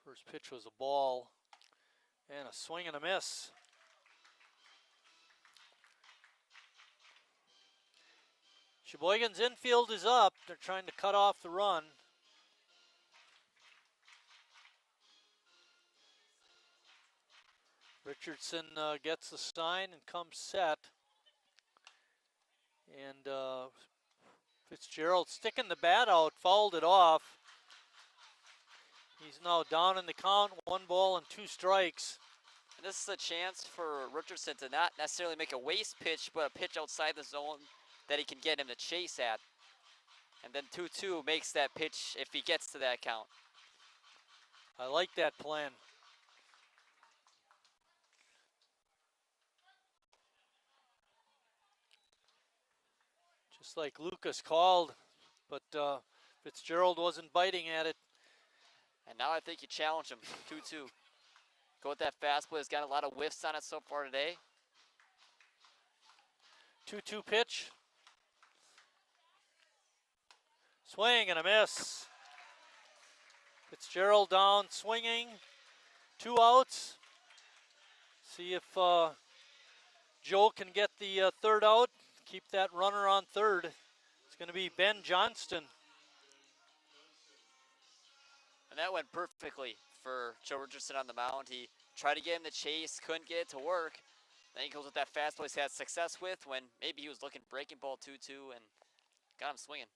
First pitch was a ball and a swing and a miss. Sheboygan's infield is up. They're trying to cut off the run. Richardson gets the sign and comes set. And Fitzgerald sticking the bat out, fouled it off. He's now down in the count, 1 ball and 2 strikes. And this is a chance for Richardson to not necessarily make a waste pitch, but a pitch outside the zone that he can get him to chase at. And then 2-2 makes that pitch if he gets to that count. I like that plan. Just like Lucas called, but Fitzgerald wasn't biting at it. And now I think you challenge him, 2-2. Go with that fastball. He's got a lot of whiffs on it so far today. 2-2 pitch. Swing and a miss. Fitzgerald down, swinging. 2 outs. See if Joe can get the 3rd out. Keep that runner on 3rd. It's going to be Ben Johnston. And that went perfectly for Joe Richardson on the mound. He tried to get him to chase, couldn't get it to work. Then he goes with that fastball he's had success with when maybe he was looking breaking ball 2-2 and got him swinging.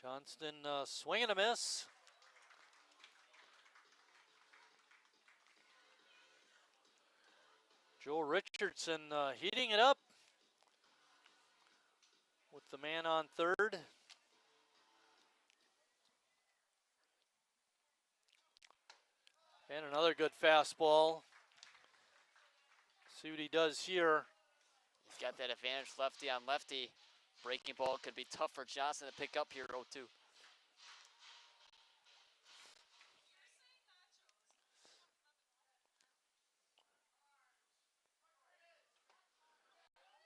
Johnston swing and a miss. Joe Richardson heating it up with the man on 3rd. And another good fastball. See what he does here. He's got that advantage lefty on lefty. Breaking ball could be tough for Johnson to pick up here, 0-2.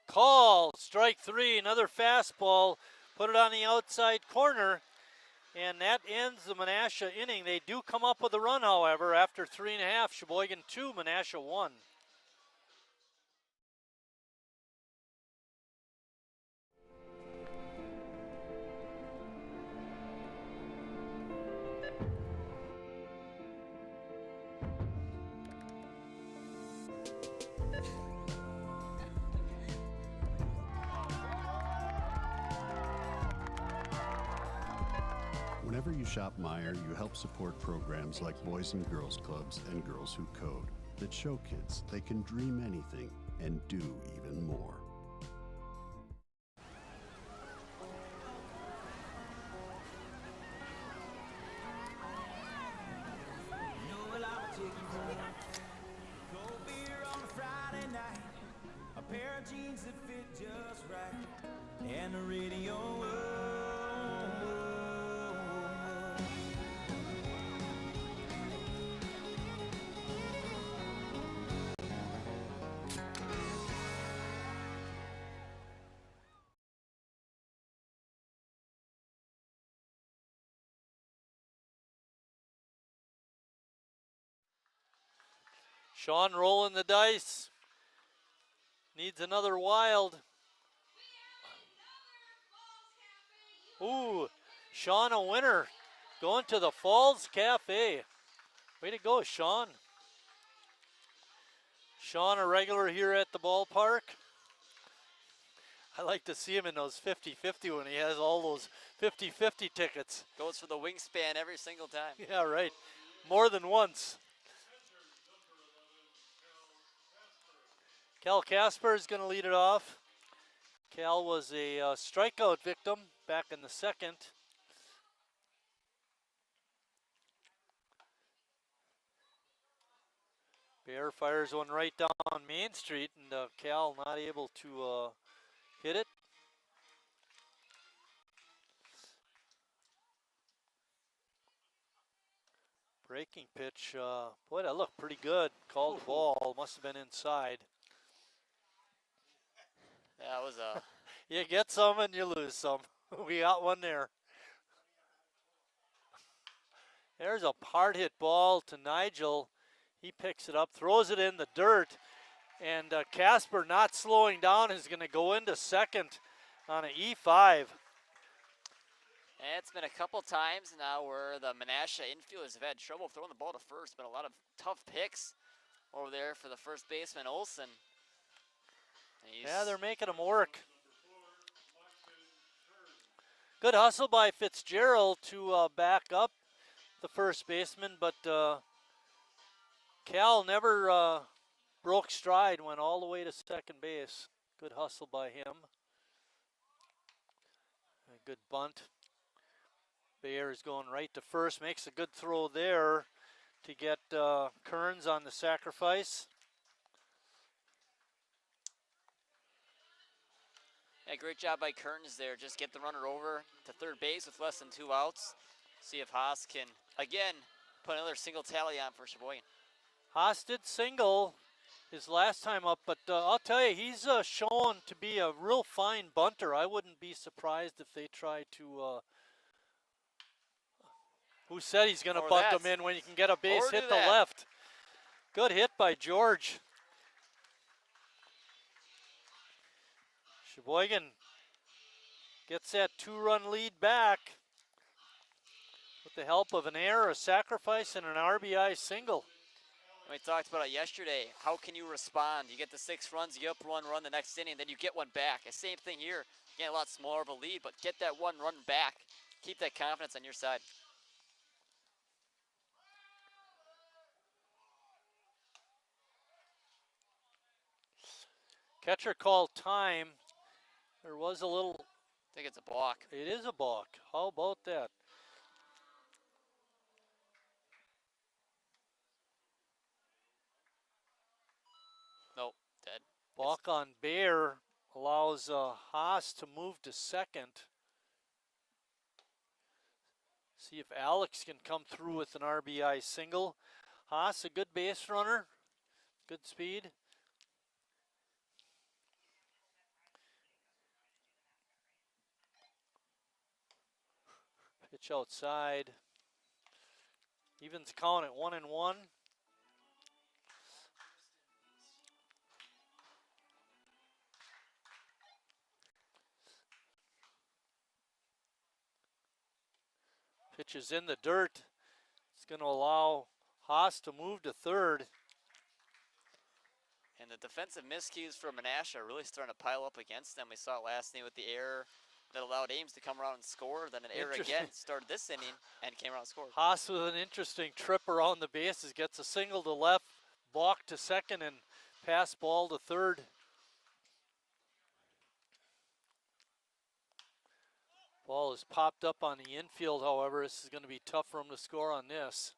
Call, strike 3, another fastball. Put it on the outside corner. And that ends the Menasha inning. They do come up with a run, however, after 3.5. Sheboygan 2, Menasha 1. Whenever you shop Meijer, you help support programs like Boys and Girls Clubs and Girls Who Code that show kids they can dream anything and do even more. Jeans that fit just right, and the radio. Sean rolling the dice. Needs another wild. Ooh, Sean a winner. Going to the Falls Cafe. Way to go, Sean. Sean a regular here at the ballpark. I like to see him in those 50-50 when he has all those 50-50 tickets. Goes for the wingspan every single time. Yeah, right. More than once. Cal Casper is going to lead it off. Cal was a strikeout victim back in the 2nd. Bear fires one right down Main Street, and Cal not able to hit it. Breaking pitch. Boy, that looked pretty good. Called the ball. Must have been inside. That was a... You get some and you lose some. We got one there. There's a hard hit ball to Nigel. He picks it up, throws it in the dirt, and Casper, not slowing down, is going to go into 2nd on an E5. And it's been a couple times now where the Menasha infielders have had trouble throwing the ball to first, but a lot of tough picks. over there for the first baseman, Olson. Yeah, they're making him work. Good hustle by Fitzgerald to back up the first baseman, but Cal never broke stride, went all the way to second base. Good hustle by him. A good bunt. Bayer is going right to first, makes a good throw there to get Kearns on the sacrifice. Yeah, great job by Kearns there. Just get the runner over to third base with less than 2 outs. See if Haas can, again, put another single tally on for Sheboygan. Haas did single his last time up, but I'll tell you, he's shown to be a real fine bunter. I wouldn't be surprised if they try to... who said he's going to bunt him in when you can get a base hit to left? Good hit by George. Sheboygan gets that 2-run lead back with the help of an error, a sacrifice, and an RBI single. We talked about it yesterday. How can you respond? You get the 6 runs, you get up 1 run the next inning, then you get one back. The same thing here. You get a lot smaller of a lead, but get that 1 run back. Keep that confidence on your side. Catcher called time. There was a little... I think it's a balk. It is a balk. How about that? Nope, dead. Balk on Bayer allows Haas to move to second. See if Alex can come through with an RBI single. Haas, a good base runner. Good speed. Pitch outside. Evens count at 1-1. Pitch is in the dirt. It's going to allow Haas to move to third. And the defensive miscues for Menasha are really starting to pile up against them. We saw it last inning with the error that allowed Ames to come around and score. Then an error again started this inning and came around and scored. Haas with an interesting trip around the bases, gets a single to left, balk to second, and pass ball to third. Ball is popped up on the infield, however. This is going to be tough for him to score on this.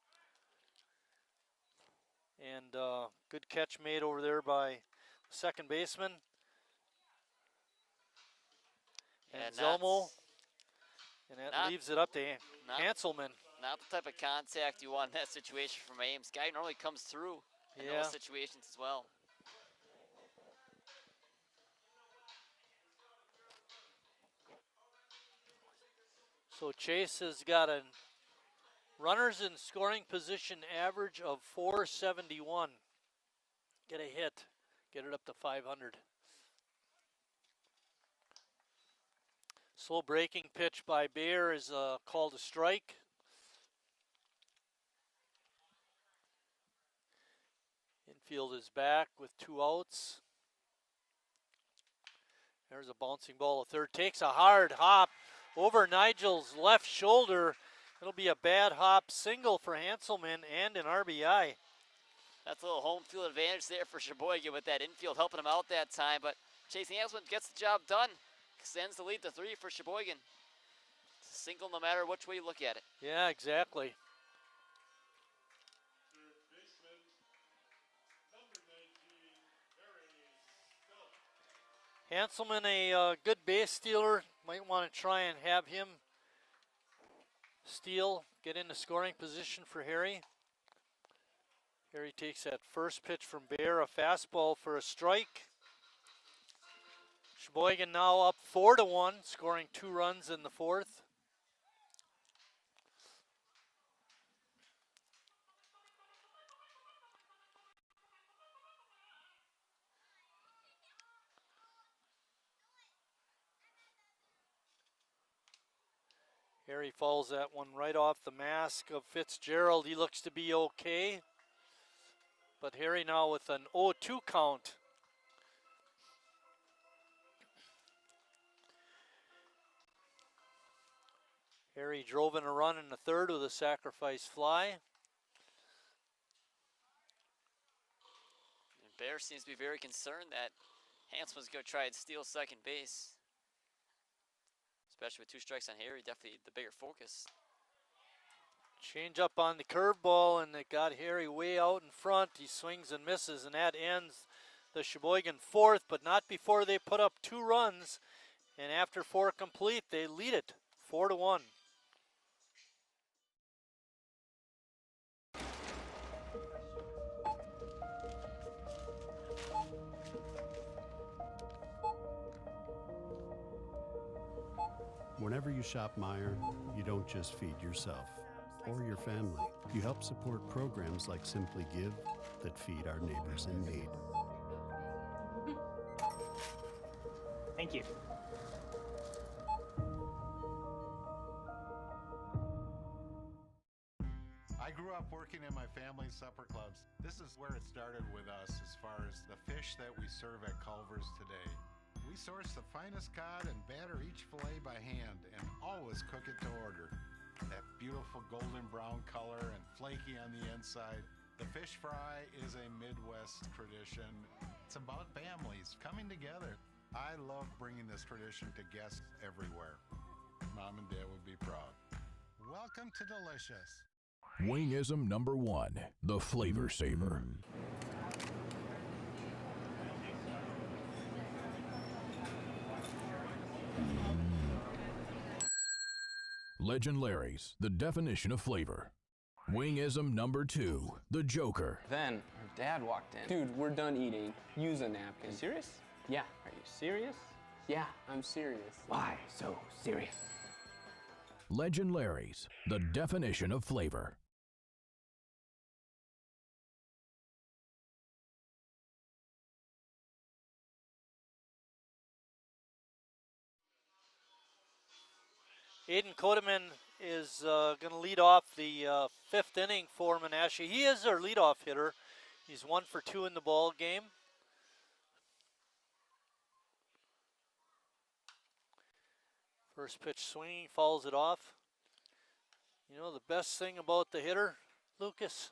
And good catch made over there by the second baseman. And Zelmo. And that leaves it up to Hanselman. Not the type of contact you want in that situation from Ames. Guy normally comes through in those situations as well. So Chase has got a runners in scoring position average of 471. Get a hit, get it up to 500. Slow breaking pitch by Bayer is called a strike. Infield is back with 2 outs. There's a bouncing ball to third. Takes a hard hop over Nigel's left shoulder. It'll be a bad hop single for Hanselman and an RBI. That's a little home field advantage there for Sheboygan with that infield helping him out that time. But Chase Hanselman gets the job done. Extends the lead to 3 for Sheboygan. It's a single no matter which way you look at it. Yeah, exactly. Hanselman, a good base stealer. Might want to try and have him steal, get into scoring position for Harry. Harry takes that first pitch from Bayer, a fastball for a strike. Sheboygan now up 4-1, scoring 2 runs in the 4th. Harry falls that one right off the mask of Fitzgerald. He looks to be okay. But Harry now with an 0-2 count. Harry drove in a run in the third with a sacrifice fly. And Bear seems to be very concerned that Hanselman's going to try and steal second base. Especially with 2 strikes on Harry, definitely the bigger focus. Change up on the curveball, and it got Harry way out in front. He swings and misses, and that ends the Sheboygan fourth, but not before they put up 2 runs. And after 4 complete, they lead it 4-1. Whenever you shop Meijer, you don't just feed yourself or your family. You help support programs like Simply Give that feed our neighbors in need. Thank you. I grew up working in my family's supper clubs. This is where it started with us as far as the fish that we serve at Culver's today. We source the finest cod and batter each fillet by hand and always cook it to order. That beautiful golden brown color and flaky on the inside. The fish fry is a Midwest tradition. It's about families coming together. I love bringing this tradition to guests everywhere. Mom and Dad would be proud. Welcome to Delicious. Wingism number 1, the Flavor Saver. Legend Larry's, the definition of flavor. Wingism number 2, the Joker. Then her dad walked in. Dude, we're done eating. Use a napkin. You serious? Yeah. Are you serious? Yeah, I'm serious. Why so serious? Legend Larry's, the definition of flavor. Aiden Kodeman is going to lead off the 5th inning for Menasha. He is their leadoff hitter. He's 1 for 2 in the ball game. First pitch swinging, fouls it off. You know the best thing about the hitter, Lucas?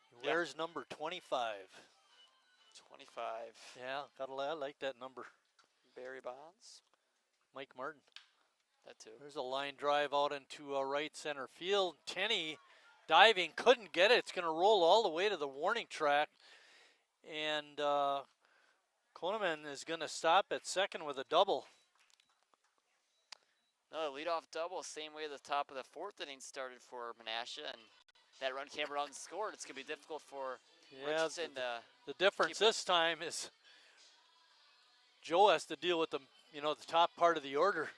He wears number 25. 25. Yeah, I like that number. Barry Bonds. Mike Martin. That too. There's a line drive out into right center field. Tenney diving, couldn't get it. It's going to roll all the way to the warning track. And Koneman is going to stop at second with a double. Another leadoff double, same way the top of the 4th inning started for Menasha, and that run came around and scored. It's going to be difficult for Richardson to the difference this time is Joe has to deal with the top part of the order.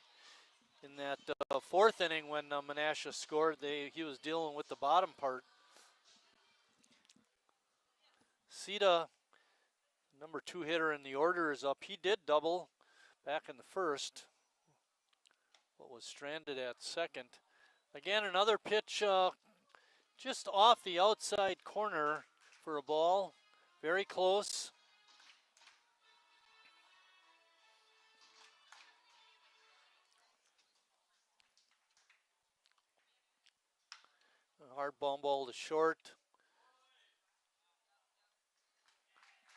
In that 4th inning when Menasha scored, he was dealing with the bottom part. Sita, number 2 hitter in the order, is up. He did double back in the 1st, but was stranded at second. Again, another pitch just off the outside corner for a ball. Very close. Hard bomb ball to short.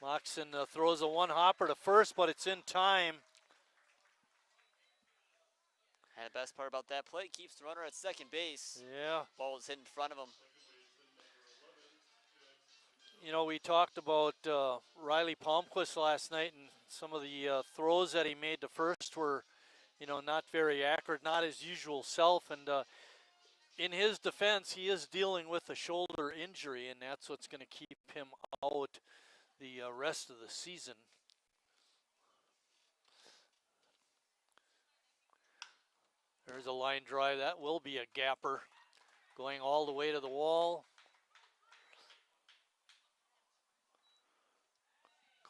Moxon throws a 1-hopper to first, but it's in time. And the best part about that play, keeps the runner at second base. Yeah. Ball was hit in front of him. You know, we talked about Riley Palmquist last night, and some of the throws that he made to first were, not very accurate, not his usual self. And in his defense, he is dealing with a shoulder injury, and that's what's going to keep him out the rest of the season. There's a line drive. That will be a gapper going all the way to the wall.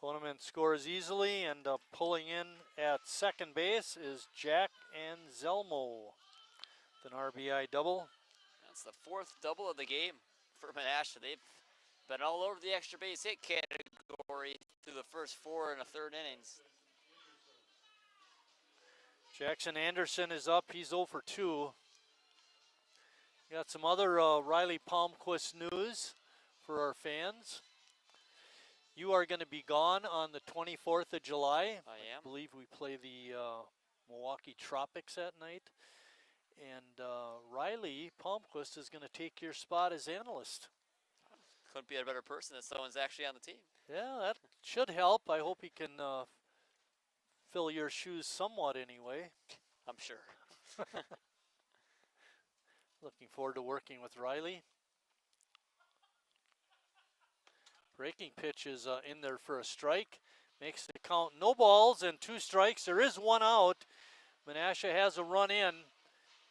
Koneman scores easily, and pulling in at second base is Jack Anselmo. An RBI double. That's the 4th double of the game for Menasha. They've Been all over the extra base hit category through the first 4 and a third innings. Jackson Anderson is up. He's 0 for 2. Got some other Riley Palmquist news for our fans. You are going to be gone on the 24th of July. I am. I believe we play the Milwaukee Tropics that night. And Riley Palmquist is going to take your spot as analyst. Couldn't be a better person than someone's actually on the team. Yeah, that should help. I hope he can fill your shoes somewhat anyway. I'm sure. Looking forward to working with Riley. Breaking pitch is in there for a strike. Makes the count no balls and 2 strikes. There is 1 out. Menasha has a run in.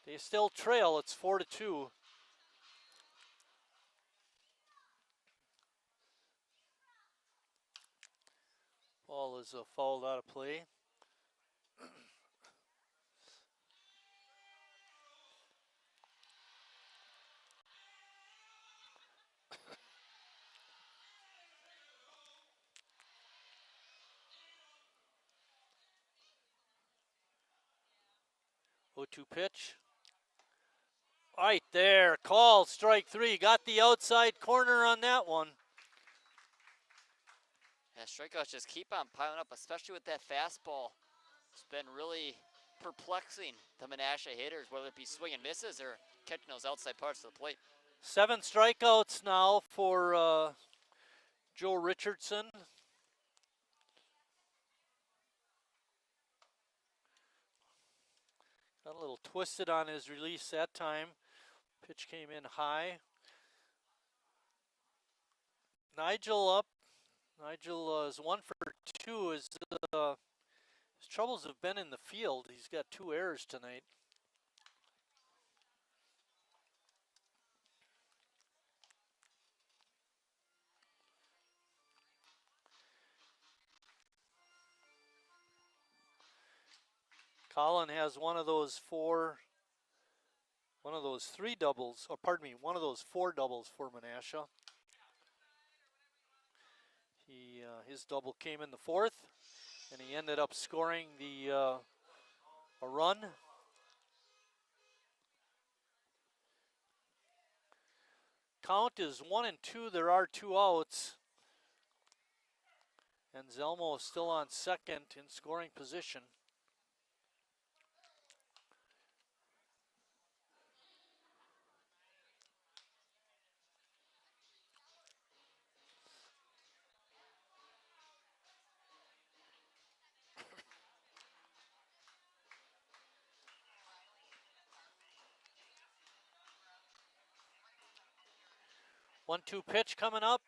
They still trail. It's 4 to 2. Ball is fouled out of play. 0-2 pitch. Right there, call, strike 3. Got the outside corner on that one. Yeah, strikeouts just keep on piling up, especially with that fastball. It's been really perplexing the Menasha hitters, whether it be swing and misses or catching those outside parts of the plate. 7 strikeouts now for Joe Richardson. Got a little twisted on his release that time. Pitch came in high. Nigel up. Nigel is 1 for 2. His troubles have been in the field. He's got 2 errors tonight. Colin has one of those 3 doubles, or pardon me, one of those 4 doubles for Menasha. His double came in the 4th, and he ended up scoring a run. Count is 1 and 2. There are 2 outs. And Zelmo is still on second in scoring position. One-two pitch coming up.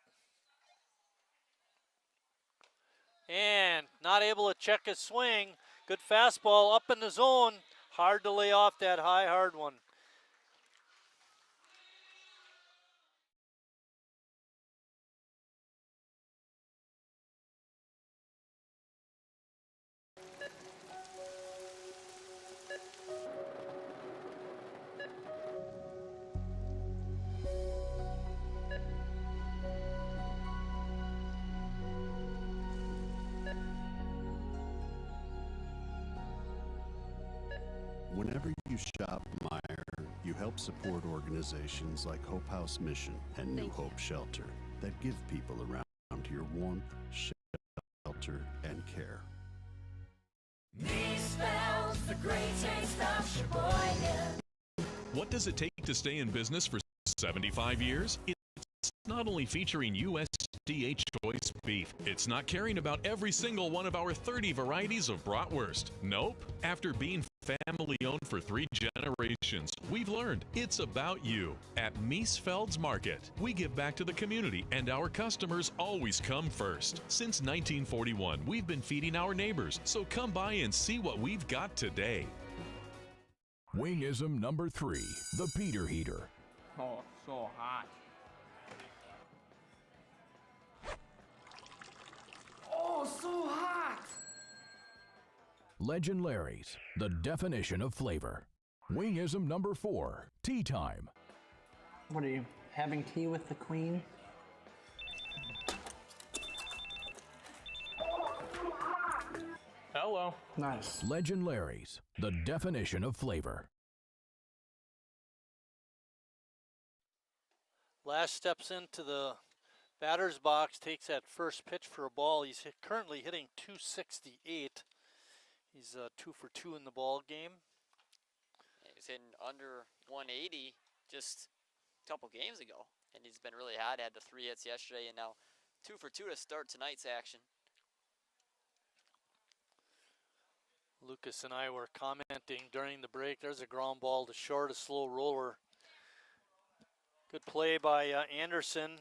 And not able to check his swing. Good fastball up in the zone. Hard to lay off that high, hard one. Whenever you shop Meijer, you help support organizations like Hope House Mission and New Hope Shelter that give people around here warmth, shelter, and care. Me spells the great taste of Sheboygan. What does it take to stay in business for 75 years? It's not only featuring USDA choice beef. It's not caring about every single one of our 30 varieties of bratwurst. Nope. After being family-owned for 3 generations, we've learned it's about you. At Miesfeld's Market, we give back to the community, and our customers always come first. Since 1941, we've been feeding our neighbors, so come by and see what we've got today. Wingism number 3, the Peter Heater. Oh, so hot. Oh, so hot! Legend Larry's, the definition of flavor. Wingism number 4, tea time. What are you, having tea with the queen? Hello. Nice. Legend Larry's, the definition of flavor. Last steps into the batter's box, takes that first pitch for a ball. He's currently hitting 268. He's 2 for 2 in the ball game. He was hitting under 180 just a couple games ago, and he's been really hot. Had the 3 hits yesterday, and now 2 for 2 to start tonight's action. Lucas and I were commenting during the break. There's a ground ball to short, a slow roller. Good play by Anderson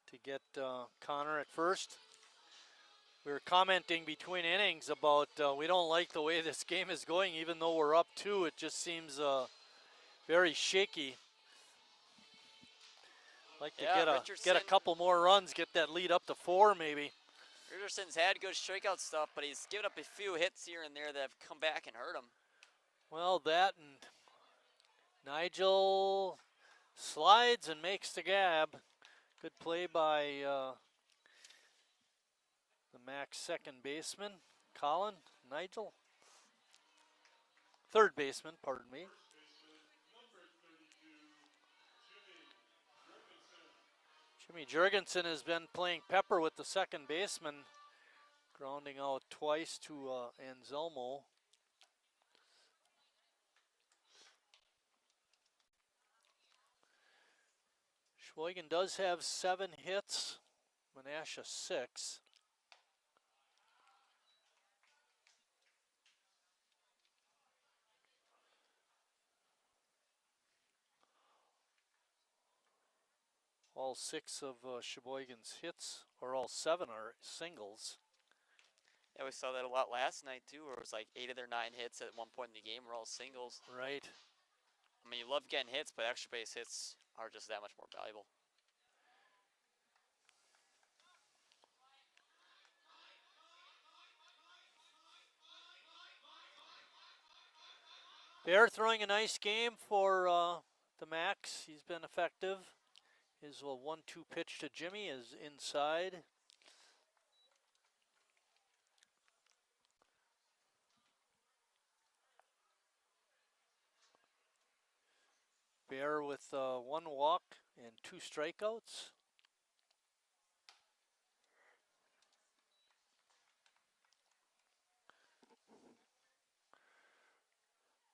to get Connor at first. We were commenting between innings about we don't like the way this game is going, even though we're up 2. It just seems very shaky. Like to get a couple more runs, get that lead up to 4 maybe. Richardson's had good strikeout stuff, but he's given up a few hits here and there that have come back and hurt him. Well, that and Nigel slides and makes the gab. Good play by the Max second baseman, Colin, Nigel. Third baseman, pardon me. Jimmy Jurgensen has been playing pepper with the second baseman, grounding out twice to Anselmo. Sheboygan does have 7 hits, Menasha 6. All 6 of Sheboygan's hits, or all 7 are singles. Yeah, we saw that a lot last night too, where it was like 8 of their 9 hits at one point in the game were all singles. Right. I mean, you love getting hits, but extra base hits are just that much more valuable. Bear throwing a nice game for the Max. He's been effective. His 1-2 pitch to Jimmy is inside. Bear with 1 walk and 2 strikeouts.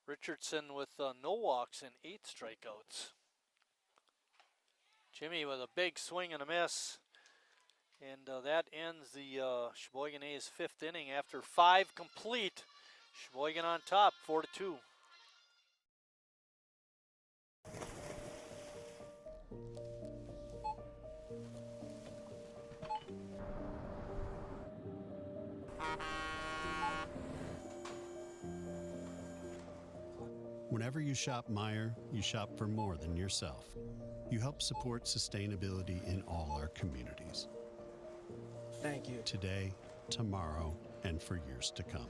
Richardson with no walks and 8 strikeouts. Jimmy with a big swing and a miss. And that ends the Sheboygan A's 5th inning after 5 complete. Sheboygan on top, 4-2. Whenever you shop Meijer, you shop for more than yourself. You help support sustainability in all our communities. Thank you. Today, tomorrow, and for years to come.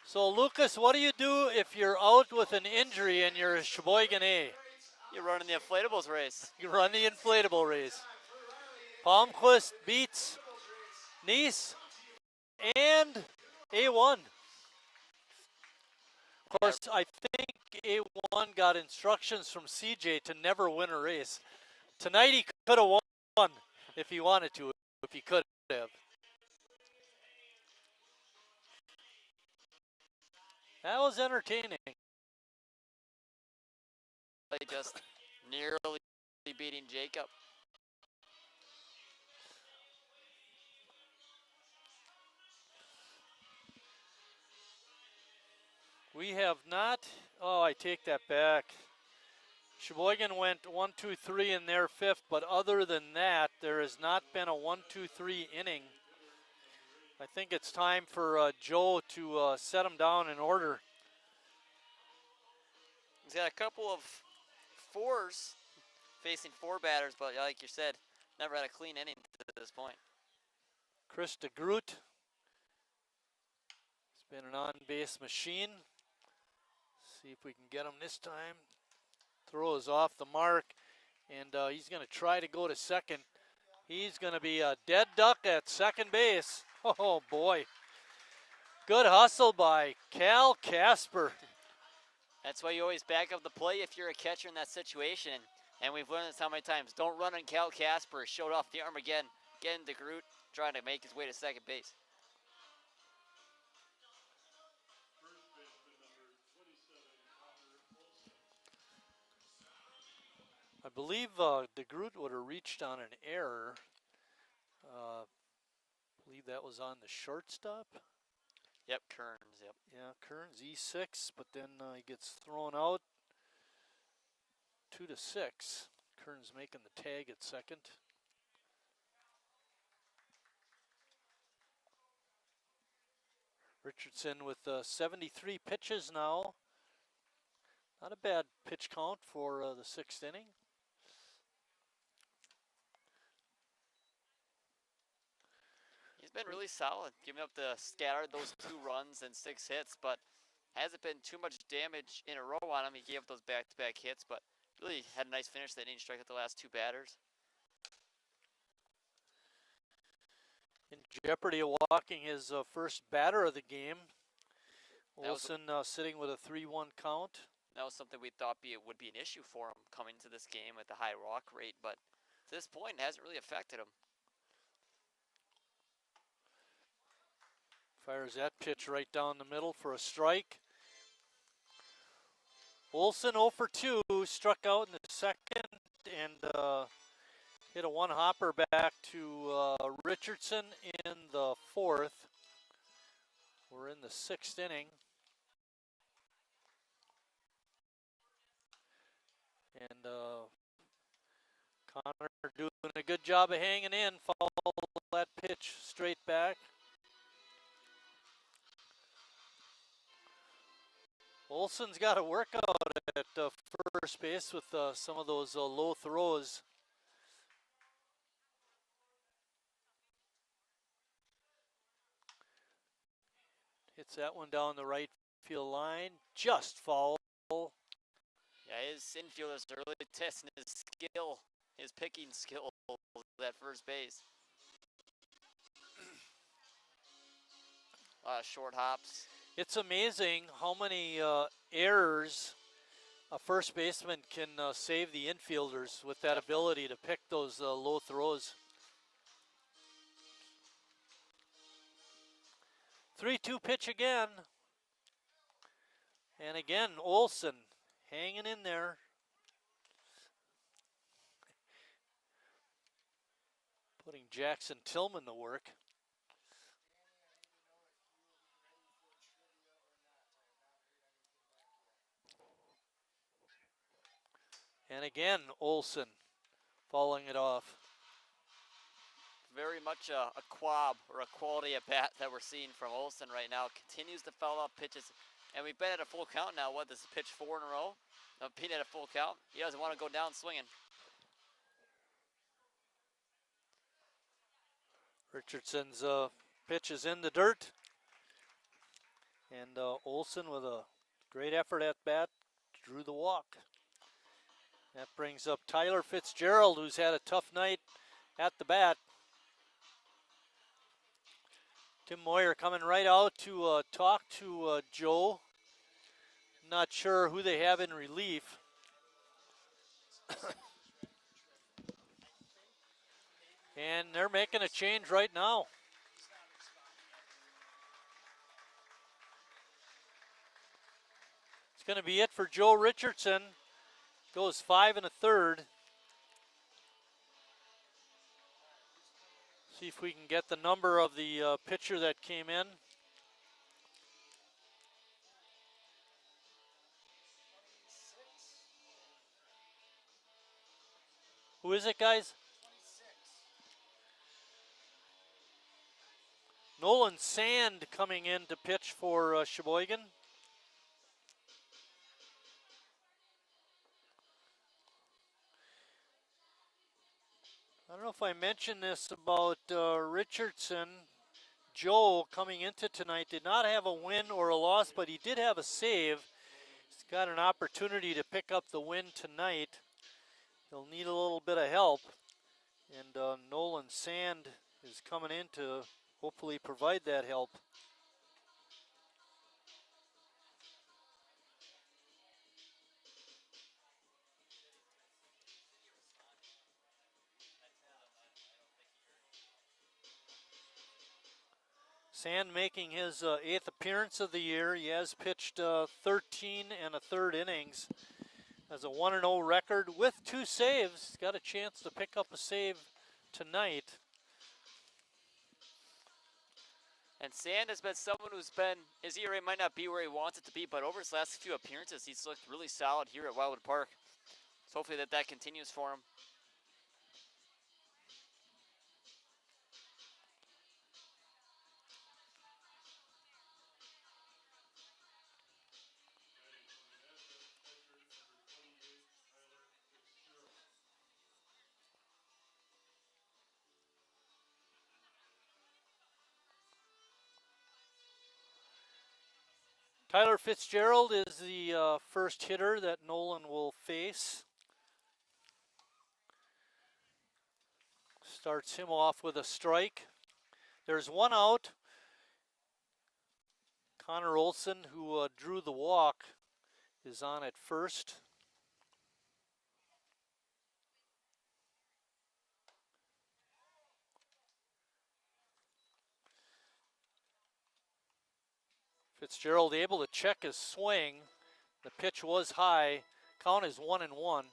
So Lucas, what do you do if you're out with an injury and you're a Sheboygan A? You're running the inflatables race. You run the inflatable race. Palmquist beats Nice and A1. Of course, I think A1 got instructions from CJ to never win a race. Tonight he could have won if he wanted to, if he could have. That was entertaining. Just nearly beating Jacob. We have not, oh, I take that back. Sheboygan went 1, 2, 3 in their fifth, but other than that, there has not been a 1, 2, 3 inning. I think it's time for Joe to set them down in order. He's got a couple of fours facing four batters, but like you said, never had a clean inning to this point. Chris DeGroot has been an on-base machine. See if we can get him this time. Throw is off the mark, and he's going to try to go to second. He's going to be a dead duck at second base. Oh, boy. Good hustle by Cal Casper. That's why you always back up the play if you're a catcher in that situation. And we've learned this how many times. Don't run on Cal Casper. Showed off the arm again. Again, DeGroot trying to make his way to second base. I believe DeGroot would have reached on an error. I believe that was on the shortstop. Yep, Kearns, yep. Yeah, Kearns E6, but then he gets thrown out. 2-6. Kearns making the tag at second. Richardson with 73 pitches now. Not a bad pitch count for the sixth inning. He's been really solid, giving up those 2 runs and 6 hits, but hasn't been too much damage in a row on him. He gave up those back-to-back hits, but really had a nice finish that inning, strike out the last 2 batters. In jeopardy of walking his first batter of the game. Olson sitting with a 3-1 count. That was something we thought would be an issue for him coming to this game with the high walk rate, but to this point, it hasn't really affected him. Fires that pitch right down the middle for a strike. Olson 0 for 2, struck out in the second and hit a one-hopper back to Richardson in the fourth. We're in the sixth inning. And Connor doing a good job of hanging in, fouled that pitch straight back. Olson's got to work out at first base with some of those low throws. Hits that one down the right field line, just foul. Yeah, his infielders are really testing his skill, his picking skill at first base. A lot of short hops. It's amazing how many errors a first baseman can save the infielders with that ability to pick those low throws. 3-2 pitch again. And again, Olson hanging in there. Putting Jackson Tillman to work. And again, Olson following it off. Very much a quab or a quality at bat that we're seeing from Olson right now. Continues to foul off pitches. And we've been at a full count now. What, this is pitch 4 in a row? Being at a full count. He doesn't want to go down swinging. Richardson's pitch is in the dirt. And Olson with a great effort at bat drew the walk. That brings up Tyler Fitzgerald, who's had a tough night at the bat. Tim Moyer coming right out to talk to Joe. Not sure who they have in relief. And they're making a change right now. It's going to be it for Joe Richardson. Goes 5 1/3. See if we can get the number of the pitcher that came in. Who is it, guys? Nolan Sand coming in to pitch for Sheboygan. I don't know if I mentioned this about Richardson. Joe, coming into tonight, did not have a win or a loss, but he did have a save. He's got an opportunity to pick up the win tonight. He'll need a little bit of help. And Nolan Sand is coming in to hopefully provide that help. Sand making his 8th appearance of the year. He has pitched 13 1/3 innings. Has a 1-0 record with 2 saves. He's got a chance to pick up a save tonight. And Sand has been someone who's been, his ERA might not be where he wants it to be, but over his last few appearances, he's looked really solid here at Wildwood Park. So hopefully that continues for him. Tyler Fitzgerald is the first hitter that Nolan will face. Starts him off with a strike. There's 1 out. Connor Olson, who drew the walk, is on at first. Fitzgerald able to check his swing. The pitch was high. Count is 1-1.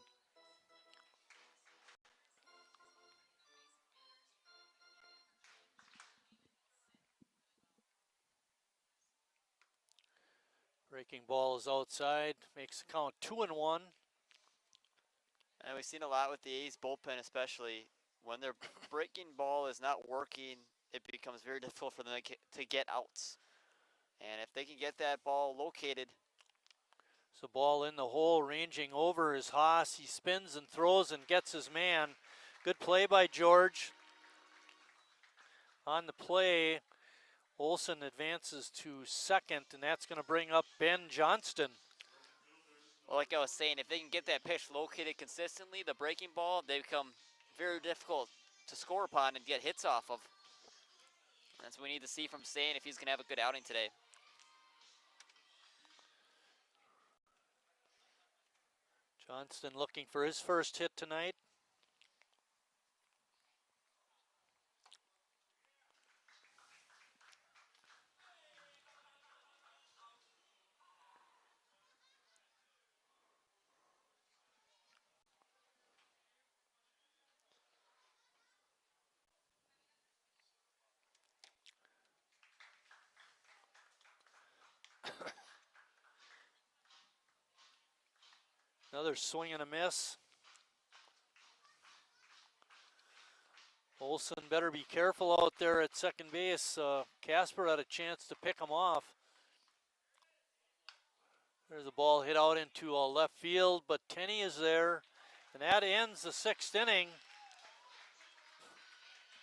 Breaking ball is outside. Makes the count 2-1. And we've seen a lot with the A's bullpen, especially when their breaking ball is not working, it becomes very difficult for them to get outs. And if they can get that ball located. So ball in the hole, ranging over is Haas. He spins and throws and gets his man. Good play by George. On the play, Olson advances to second, and that's going to bring up Ben Johnston. Well, like I was saying, if they can get that pitch located consistently, the breaking ball, they become very difficult to score upon and get hits off of. That's what we need to see from Sane if he's going to have a good outing today. Johnston looking for his first hit tonight. Another swing and a miss. Olson better be careful out there at second base. Casper had a chance to pick him off. There's a ball hit out into left field, but Tenney is there. And that ends the 6th inning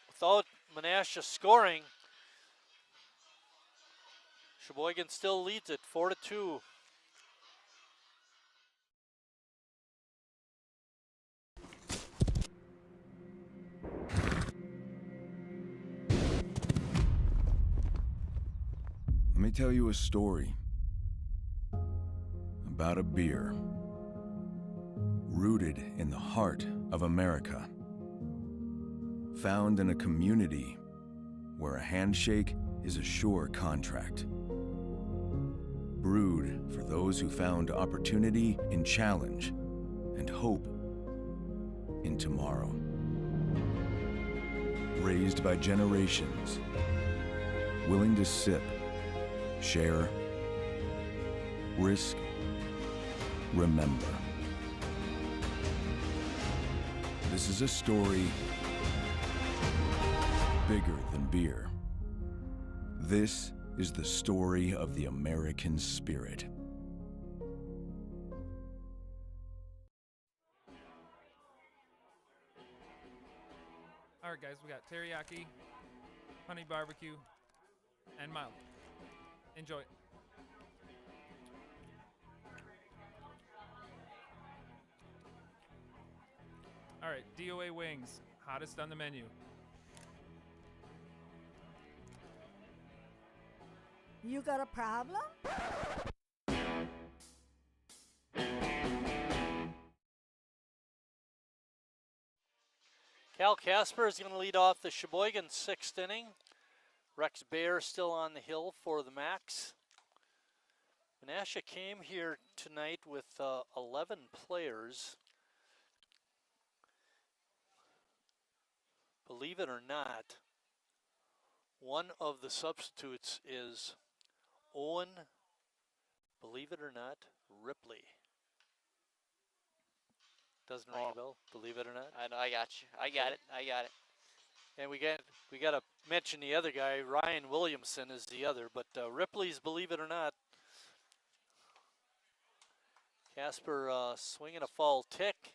without Menasha scoring. Sheboygan still leads it 4-2. Let me tell you a story about a beer rooted in the heart of America, found in a community where a handshake is a sure contract, brewed for those who found opportunity in challenge and hope in tomorrow, raised by generations, willing to sip, share, risk, remember. This is a story bigger than beer. This is the story of the American spirit. All right, guys, we got teriyaki, honey barbecue, and mild. Enjoy. All right, DOA wings, hottest on the menu. You got a problem? Cal Casper is going to lead off the Sheboygan 6th inning. Rex Baer still on the hill for the Max. Menasha came here tonight with 11 players. Believe it or not, one of the substitutes is Owen, believe it or not, Ripley. Doesn't ring a bell, believe it or not. I know, I got you. I got it. I got it. And we got to mention the other guy, Ryan Williamson is the other, but Ripley's believe it or not. Casper swinging a foul tick.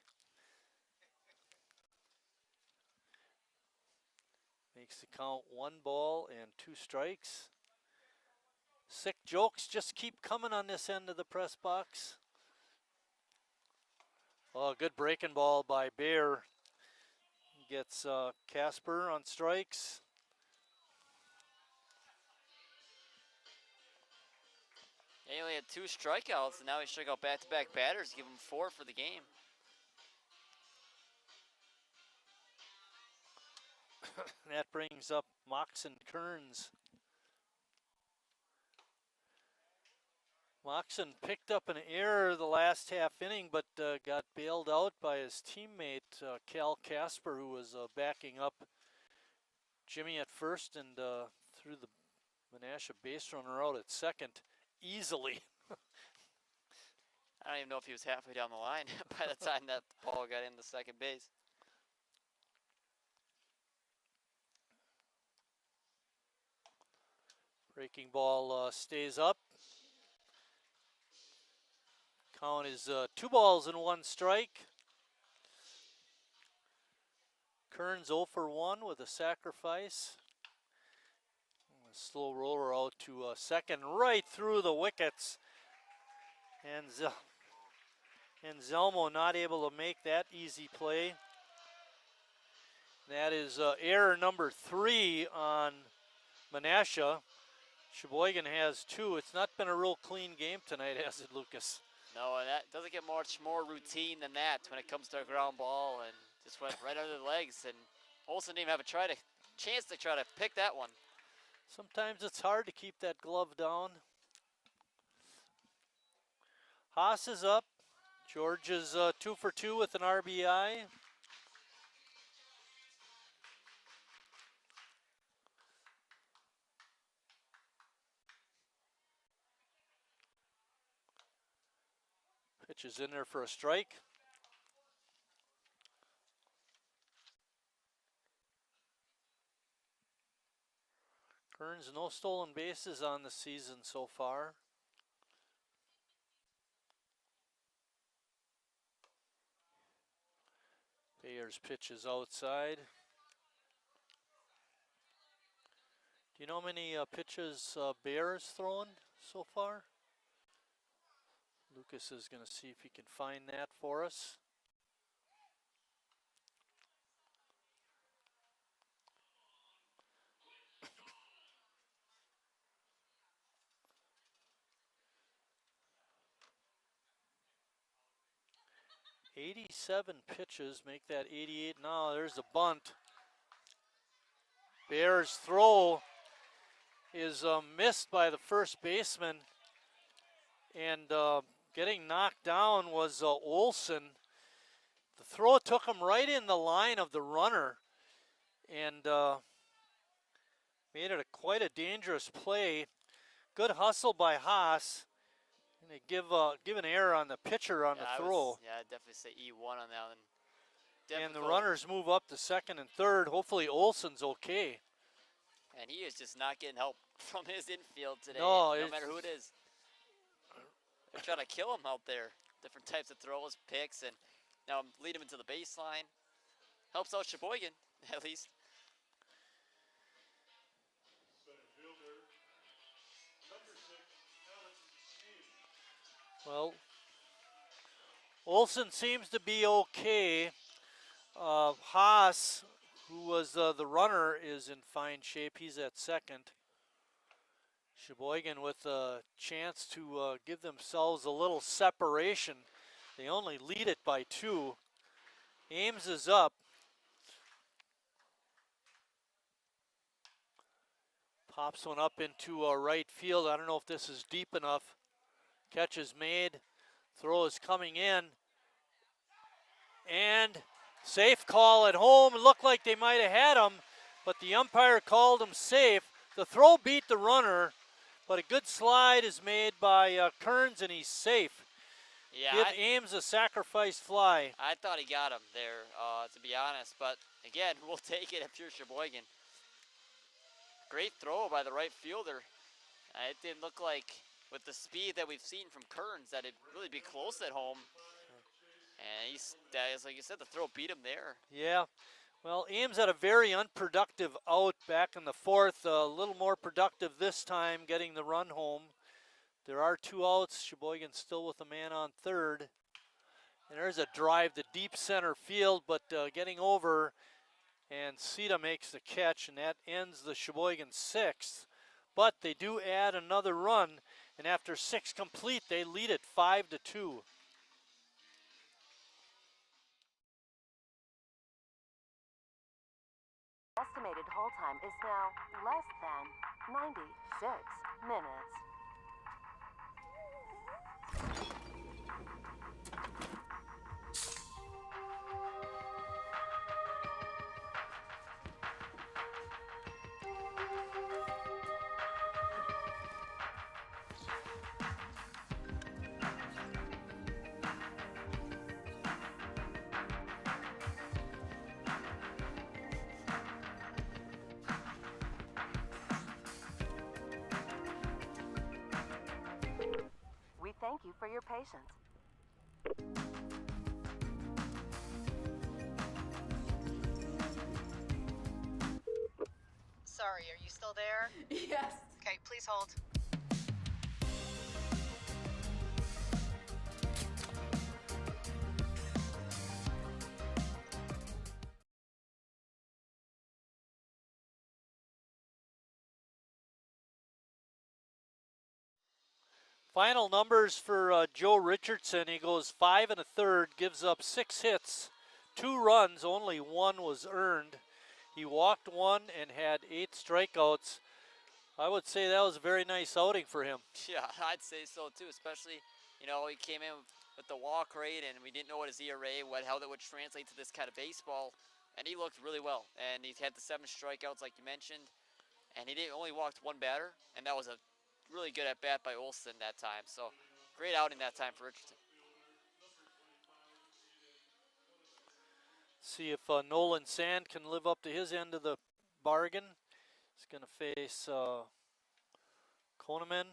Makes the count 1 ball and 2 strikes. Sick jokes just keep coming on this end of the press box. Oh, good breaking ball by Baer. Gets Casper on strikes. He only had 2 strikeouts, and now he struck out back-to-back batters, give him 4 for the game. That brings up Moxon Kearns. Moxon picked up an error the last half inning, but got bailed out by his teammate, Cal Casper, who was backing up Jimmy at first and threw the Menasha base runner out at second easily. I don't even know if he was halfway down the line by the time that ball got into second base. Breaking ball stays up. Count is 2 balls and 1 strike. Kearns 0 for 1 with a sacrifice. A slow roller out to second, right through the wickets. And Zelmo not able to make that easy play. That is error number 3 on Menasha. Sheboygan has 2. It's not been a real clean game tonight, has it, Lucas? No, and that doesn't get much more routine than that when it comes to a ground ball, and just went right under the legs. And Olsen didn't even have a chance to try to pick that one. Sometimes it's hard to keep that glove down. Haas is up. George is 2 for 2 with an RBI. Pitch is in there for a strike. Kearns, no stolen bases on the season so far. Bayer's pitch is outside. Do you know how many pitches Bayer has thrown so far? Lucas is going to see if he can find that for us. '87 pitches, make that 88 now. There's a bunt. Bayer's throw is missed by the first baseman, and getting knocked down was Olsen. The throw took him right in the line of the runner and made it quite a dangerous play. Good hustle by Haas. And they give an error on the pitcher on the throw. Yeah, I'd definitely say E1 on that one. difficult. And the runners move up to second and third. Hopefully Olson's okay. And he is just not getting help from his infield today, No, no matter who it is. They're trying to kill him out there. Different types of throws, picks, and now lead him into the baseline. Helps out Sheboygan, at least. Well, Olson seems to be okay. Haas, who was the runner, is in fine shape. He's at second. Sheboygan with a chance to give themselves a little separation. They only lead it by 2. Ames is up. Pops one up into right field. I don't know if this is deep enough. Catch is made. Throw is coming in. And safe call at home. It looked like they might have had him, but the umpire called him safe. The throw beat the runner, but a good slide is made by Kearns, and he's safe. Yeah, Give Ames a sacrifice fly. I thought he got him there, to be honest. But again, we'll take it if you're Sheboygan. Great throw by the right fielder. It didn't look like, with the speed that we've seen from Kearns, that it'd really be close at home. And he's, like you said, the throw beat him there. Yeah. Well, Ames had a very unproductive out back in the 4th. A little more productive this time, getting the run home. There are 2 outs. Sheboygan still with a man on third. And there's a drive to deep center field, but getting over. And Sita makes the catch, and that ends the Sheboygan 6th. But they do add another run, and after 6 complete, they lead it 5-2. Estimated hold time is now less than 96 minutes. We thank you for your patience. Sorry, are you still there? Yes. Okay, please hold. Final numbers for Joe Richardson. He goes 5 1/3, gives up 6 hits, 2 runs, only 1 was earned. He walked 1 and had 8 strikeouts. I would say that was a very nice outing for him. Yeah, I'd say so too, especially, you know, he came in with the walk rate and we didn't know what his ERA, how that would translate to this kind of baseball, and he looked really well. And he had the 7 strikeouts like you mentioned, and he only walked 1 batter, and that was a really good at bat by Olson that time. So great outing that time for Richardson. See if Nolan Sand can live up to his end of the bargain. He's going to face Koneman.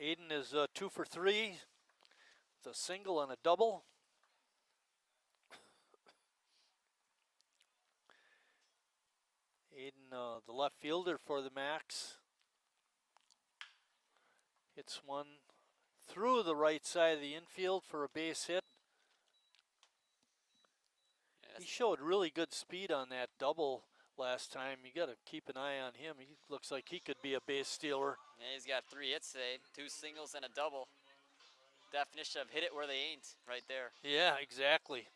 Aiden is 2 for 3 with a single and a double. Aiden, the left fielder for the Max, hits one through the right side of the infield for a base hit. He showed really good speed on that double last time. You got to keep an eye on him. He looks like he could be a base stealer. Yeah, he's got 3 hits today, 2 singles and a double. Definition of hit it where they ain't, right there. Yeah, exactly.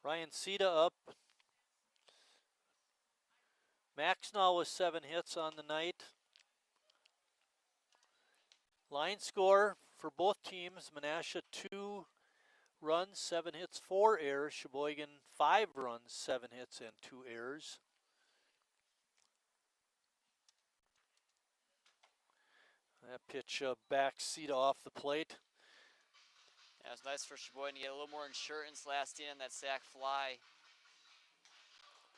Ryan Sita up. Max now with 7 hits on the night. Line score for both teams: Menasha 2 runs, 7 hits, 4 errors. Sheboygan 5 runs, 7 hits, and 2 errors. That pitch backs Sita off the plate. Yeah, it was nice for Sheboygan to get a little more insurance last inning on that sac fly.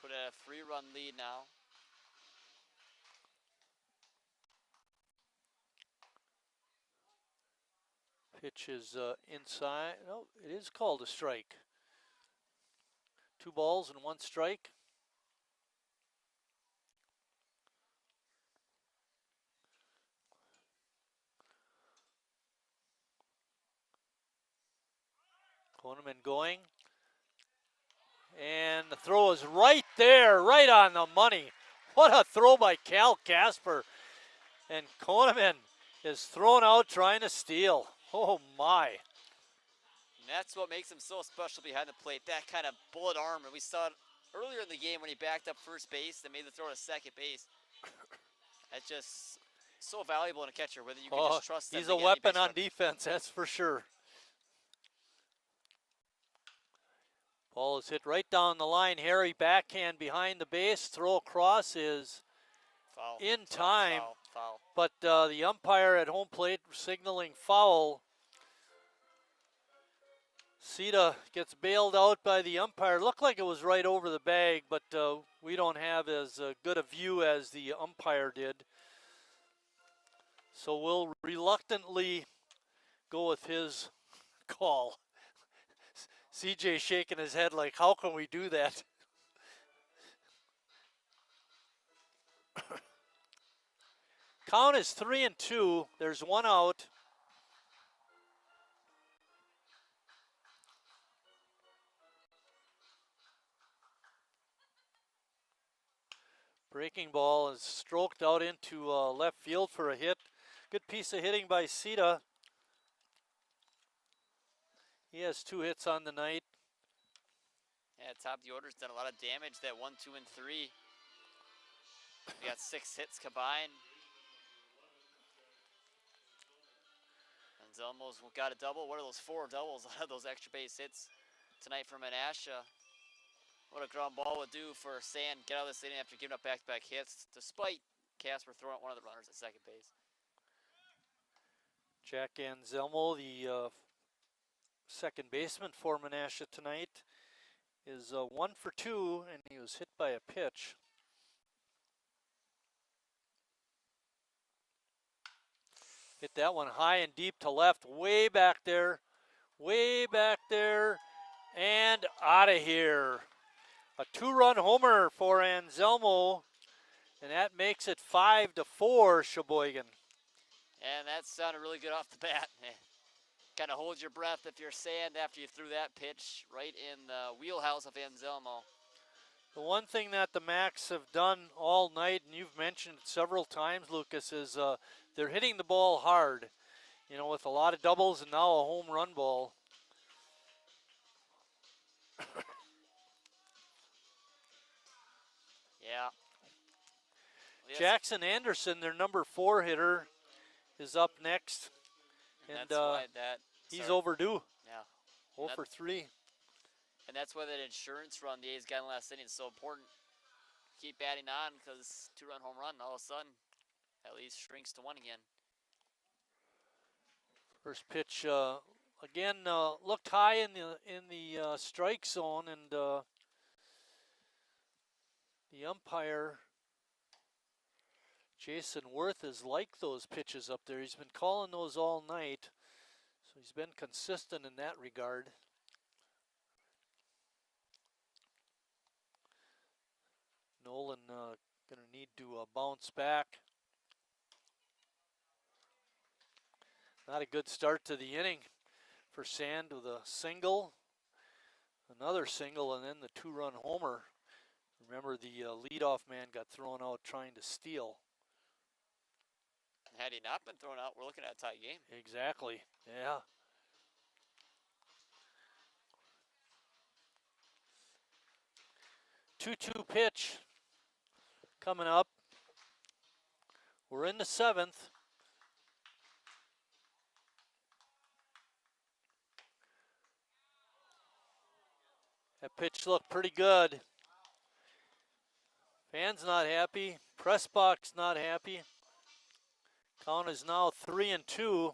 Put a 3-run lead now. Pitch is inside. No, it is called a strike. 2 balls and 1 strike. Koneman going. And the throw is right there, right on the money. What a throw by Cal Casper. And Koneman is thrown out trying to steal. Oh my. And that's what makes him so special behind the plate, that kind of bullet arm. And we saw it earlier in the game when he backed up first base and made the throw to second base. That's just so valuable in a catcher, whether you can just trust them. He's a weapon on defense, that's for sure. Ball is hit right down the line. Harry backhand behind the base. Throw across is foul. In time. Foul. But the umpire at home plate signaling foul. Sita gets bailed out by the umpire. Looked like it was right over the bag, but we don't have as good a view as the umpire did. So we'll reluctantly go with his call. CJ shaking his head like, how can we do that? Count is 3-2. There's 1 out. Breaking ball is stroked out into left field for a hit. Good piece of hitting by Sita. He has 2 hits on the night. Yeah, top of the order's done a lot of damage. That 1, 2, and 3. We got 6 hits combined. And Zelmo's got a double. What are those 4 doubles out of those extra base hits tonight for Menasha? What a ground ball would do for Sand. Get out of this inning after giving up back-to-back hits, despite Casper throwing out one of the runners at second base. Jack Anselmo, the second baseman for Menasha tonight, is 1 for 2, and he was hit by a pitch. Hit that one high and deep to left, way back there, and out of here. A 2-run homer for Anselmo, and that makes it 5-4 Sheboygan. And that sounded really good off the bat. Kind of hold your breath if you're Sand after you threw that pitch right in the wheelhouse of Anselmo. The one thing that the Macs have done all night, and you've mentioned it several times, Lucas, is they're hitting the ball hard. You know, with a lot of doubles and now a home run ball. Yeah. Yes. Jackson Anderson, their number 4 hitter, is up next. And that's why he's overdue. Yeah. 0 for 3. And that's why that insurance run the A's got in the last inning is so important. Keep adding on because 2-run home run, all of a sudden, at least shrinks to 1 again. First pitch, again, looked high in the strike zone, and the umpire, Jason Worth, is like those pitches up there. He's been calling those all night, so he's been consistent in that regard. Nolan going to need to bounce back. Not a good start to the inning for Sand with a single, another single, and then the 2-run homer. Remember, the leadoff man got thrown out trying to steal. Had he not been thrown out, we're looking at a tie game. Exactly, yeah. Two-two pitch coming up. We're in the 7th. That pitch looked pretty good. Fans not happy. Press box not happy. Count is now 3-2.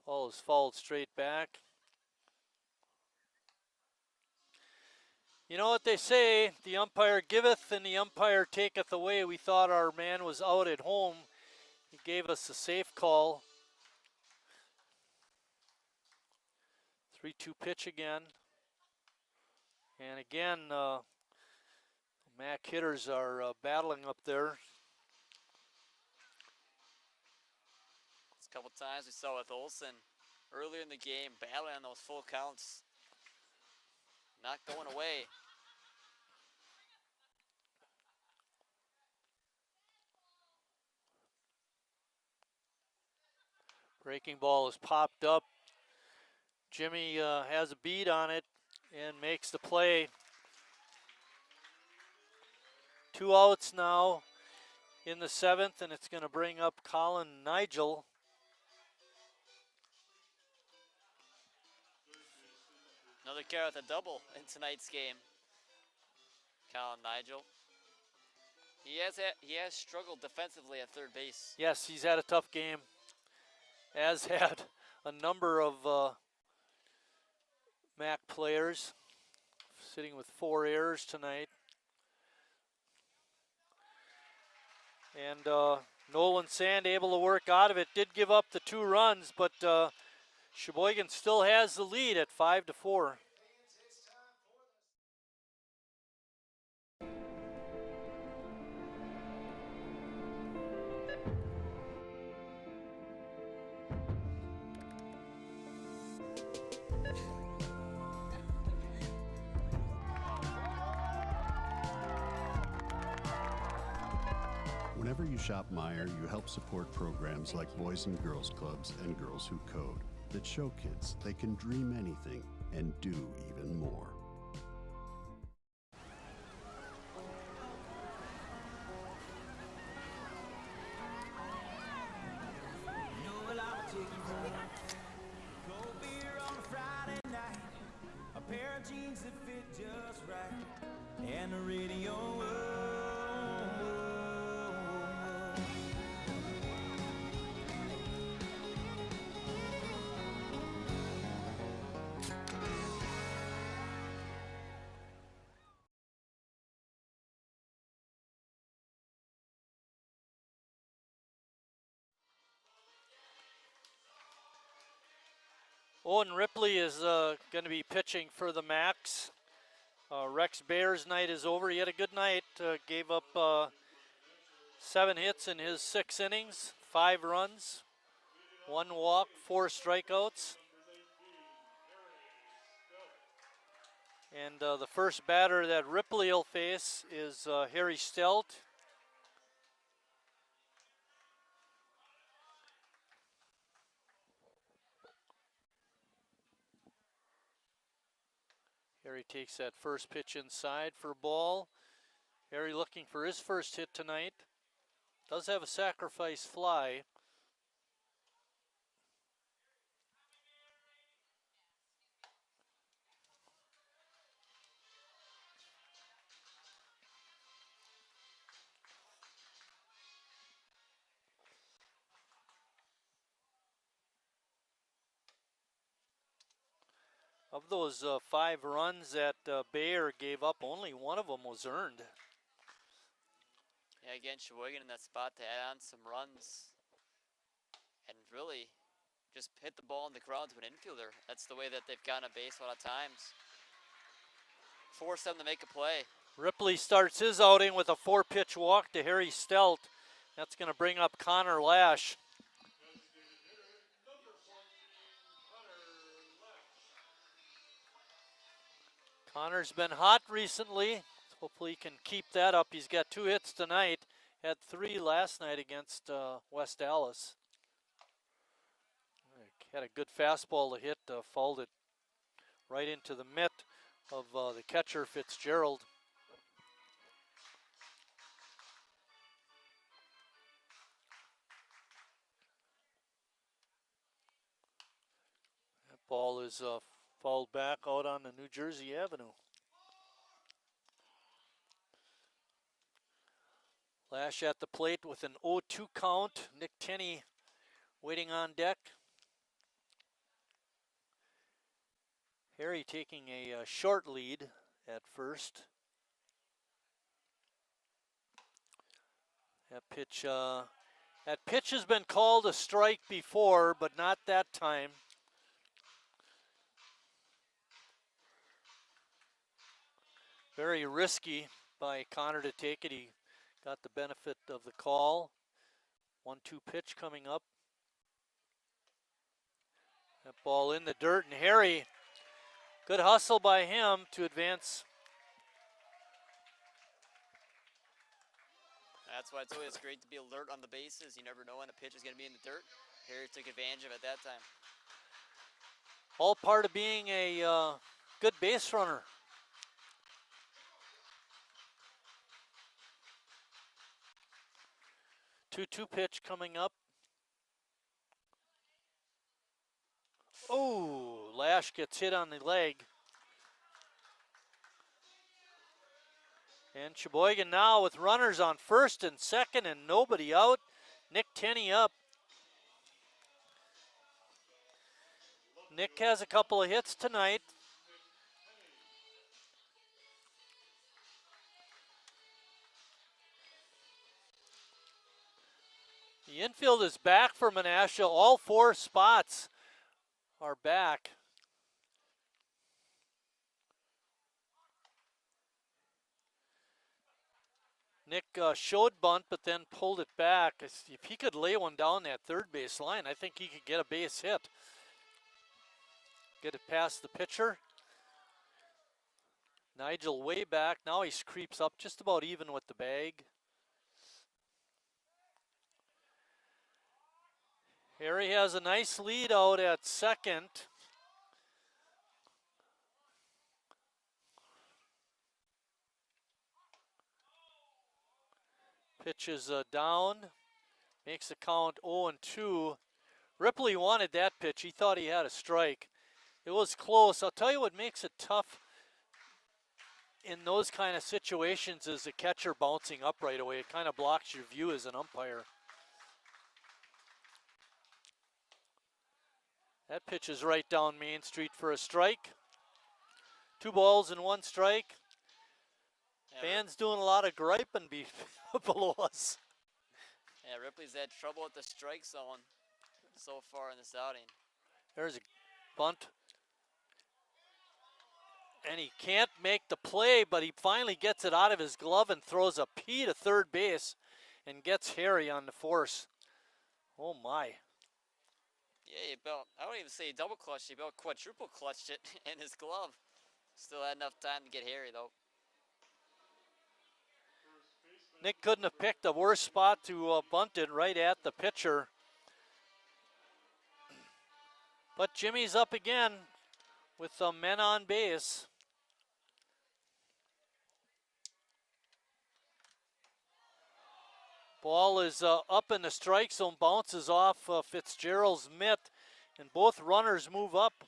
Ball is fouled straight back. You know what they say, the umpire giveth and the umpire taketh away. We thought our man was out at home. He gave us a safe call. 3-2 pitch again. And again, MAC hitters are battling up there. A couple times we saw with Olsen earlier in the game, battling on those full counts. Not going away. Breaking ball is popped up. Jimmy has a beat on it and makes the play. 2 outs now in the 7th, and it's going to bring up Colin Nigel. Another carry with a double in tonight's game. Colin Nigel. He has struggled defensively at third base. Yes, he's had a tough game. As had a number of MAC players, sitting with 4 errors tonight. And Nolan Sand able to work out of it. Did give up the 2 runs, but Sheboygan still has the lead at 5-4. Whenever you shop Meijer, you help support programs like Boys and Girls Clubs and Girls Who Code that show kids they can dream anything and do even more. Cold beer on a Friday night, a pair of jeans that fit just right, and the radio. Owen Ripley is going to be pitching for the Macs. Rex Bear's night is over. He had a good night. Gave up 7 hits in his 6 innings, 5 runs, 1 walk, 4 strikeouts. And the first batter that Ripley will face is Harry Stelt. Harry takes that first pitch inside for a ball. Harry looking for his first hit tonight. Does have a sacrifice fly. Of those 5 runs that Bayer gave up, only one of them was earned. Yeah, again, Sheboygan in that spot to add on some runs and really just hit the ball in the ground to an infielder. That's the way that they've gotten a base a lot of times. Force them to make a play. Ripley starts his outing with a 4-pitch walk to Harry Stelt. That's going to bring up Connor Lash. Connor's been hot recently. Hopefully he can keep that up. He's got 2 hits tonight. Had 3 last night against West Dallas. Had a good fastball to hit. Fouled it right into the mitt of the catcher, Fitzgerald. That ball is fouled back out on the New Jersey Avenue. Lash at the plate with an 0-2 count. Nick Tenney waiting on deck. Harry taking a short lead at first. That pitch has been called a strike before, but not that time. Very risky by Connor to take it. He got the benefit of the call. 1-2 pitch coming up. That ball in the dirt, and Harry, good hustle by him to advance. That's why it's always great to be alert on the bases. You never know when a pitch is going to be in the dirt. Harry took advantage of it that time. All part of being a good base runner. Two pitch coming up. Oh, Lash gets hit on the leg. And Sheboygan now with runners on first and second and nobody out. Nick Tenney up. Nick has a couple of hits tonight. The infield is back for Menasha. All 4 spots are back. Nick showed bunt, but then pulled it back. If he could lay one down that third base line, I think he could get a base hit. Get it past the pitcher. Nigel way back. Now he creeps up just about even with the bag. Harry has a nice lead out at second. Pitch is down, makes the count 0-2. Ripley wanted that pitch. He thought he had a strike. It was close. I'll tell you what makes it tough in those kind of situations is the catcher bouncing up right away. It kind of blocks your view as an umpire. That pitch is right down Main Street for a strike. 2 balls and 1 strike. Fans doing a lot of griping below us. Yeah, Ripley's had trouble at the strike zone so far in this outing. There's a bunt. And he can't make the play, but he finally gets it out of his glove and throws a P to third base and gets Harry on the force. Oh my. Yeah, he about, I wouldn't even say he double clutched, he about quadruple clutched it in his glove. Still had enough time to get Harry though. Nick couldn't have picked a worse spot to bunt it right at the pitcher. But Jimmy's up again with men on base. Ball is up in the strike zone, bounces off Fitzgerald's mitt, and both runners move up.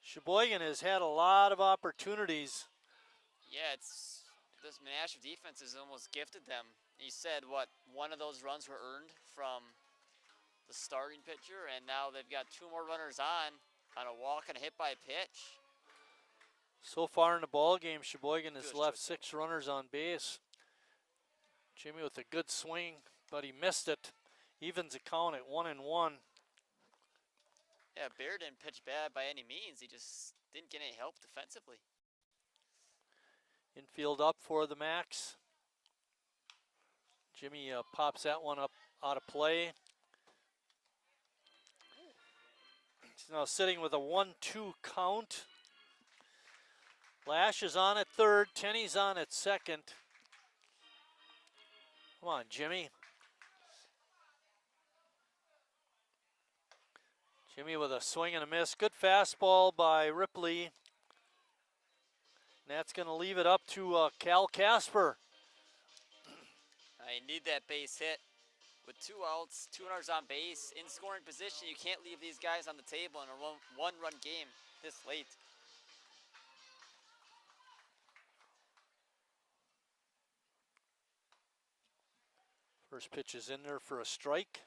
Sheboygan has had a lot of opportunities. Yeah, this Menasha defense has almost gifted them. You said, what, one of those runs were earned from the starting pitcher, and now they've got 2 more runners on a walk and a hit by a pitch. So far in the ball game, Sheboygan has left 6 runners on base. Jimmy with a good swing, but he missed it. Evens the count at 1-1. Yeah, Bear didn't pitch bad by any means. He just didn't get any help defensively. Infield up for the Max. Jimmy pops that one up out of play. He's now sitting with a 1-2 count. Lash is on at third. Tenney's on at second. Come on, Jimmy. Jimmy with a swing and a miss. Good fastball by Ripley. And that's going to leave it up to Cal Casper. You need that base hit. With 2 outs, 2 runners on base, in scoring position, you can't leave these guys on the table in a one-run game this late. First pitch is in there for a strike.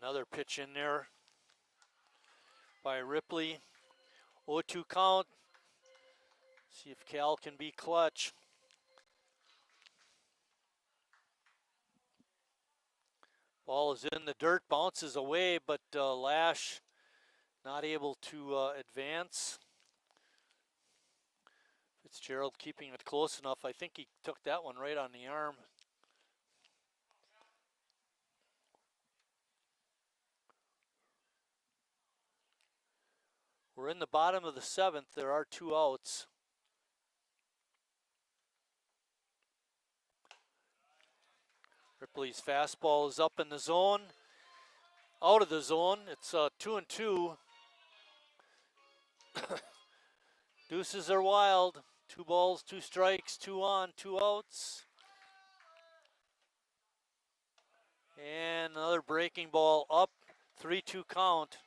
Another pitch in there by Ripley. 0-2 count. See if Cal can be clutch. Ball is in the dirt, bounces away, but Lash not able to advance. Fitzgerald keeping it close enough. I think he took that one right on the arm. We're in the bottom of the 7th. There are 2 outs. Ripley's fastball is up in the zone. Out of the zone. It's 2-2. Deuces are wild. 2 balls, 2 strikes, 2 on, 2 outs. And another breaking ball up. 3-2 count.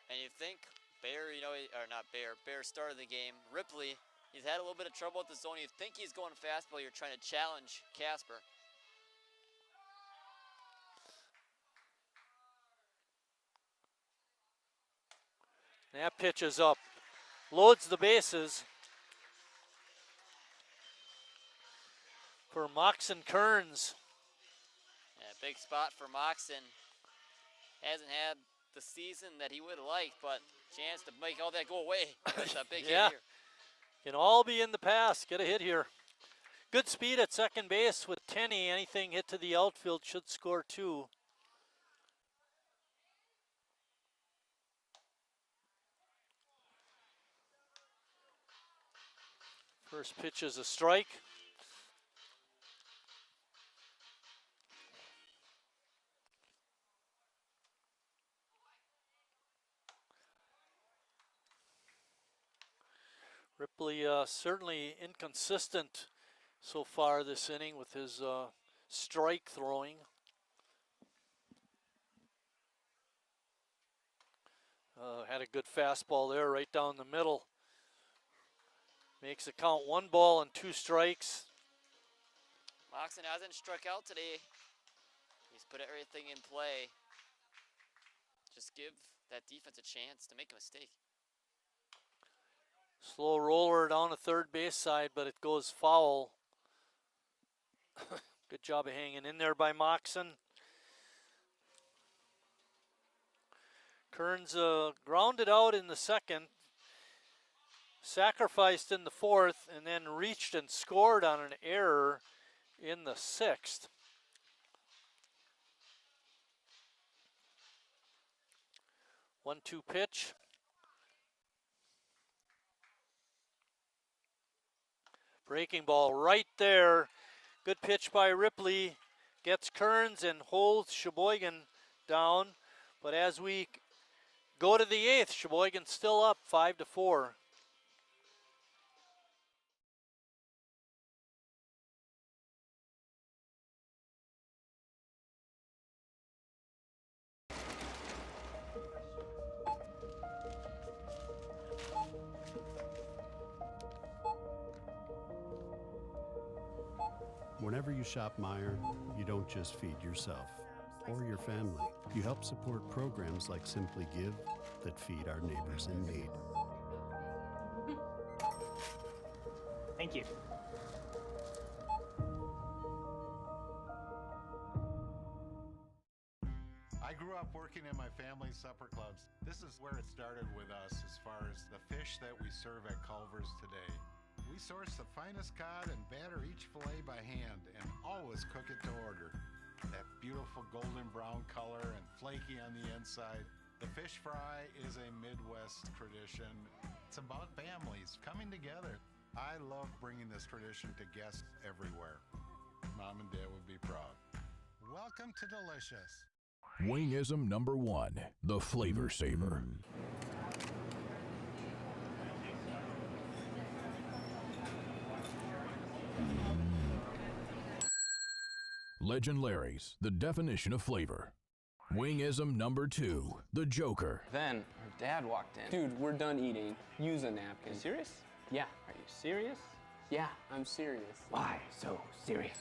And you think Bear, or not Bear, Bear started the game. Ripley, he's had a little bit of trouble with the zone. You think he's going fastball. You're trying to challenge Casper. That pitch is up. Loads the bases for Moxon Kearns. Yeah, big spot for Moxon. Hasn't had the season that he would have liked, but chance to make all that go away. That's a big hit here. Can all be in the past. Get a hit here. Good speed at second base with Tenney. Anything hit to the outfield should score 2. First pitch is a strike. Ripley certainly inconsistent so far this inning with his strike throwing. Had a good fastball there right down the middle. Makes it count 1 ball and 2 strikes. Moxon hasn't struck out today. He's put everything in play. Just give that defense a chance to make a mistake. Slow roller down the third base side, but it goes foul. Good job of hanging in there by Moxon. Kearns grounded out in the 2nd, sacrificed in the 4th, and then reached and scored on an error in the 6th. One-two pitch. Breaking ball right there. Good pitch by Ripley. Gets Kearns and holds Sheboygan down. But as we go to the 8th, Sheboygan's still up 5-4. Whenever you shop Meijer, you don't just feed yourself or your family. You help support programs like Simply Give that feed our neighbors in need. Thank you. I grew up working in my family's supper clubs. This is where it started with us as far as the fish that we serve at Culver's today. We source the finest cod and batter each fillet by hand and always cook it to order. That beautiful golden brown color and flaky on the inside. The fish fry is a Midwest tradition. It's about families coming together. I love bringing this tradition to guests everywhere. Mom and Dad would be proud. Welcome to Delicious. Wingism number 1, the Flavor Saver. Legend Larry's, the definition of flavor. Wingism number 2, the Joker. Then our dad walked in. Dude, we're done eating. Use a napkin. You serious? Yeah. Are you serious? Yeah, I'm serious. Why so serious?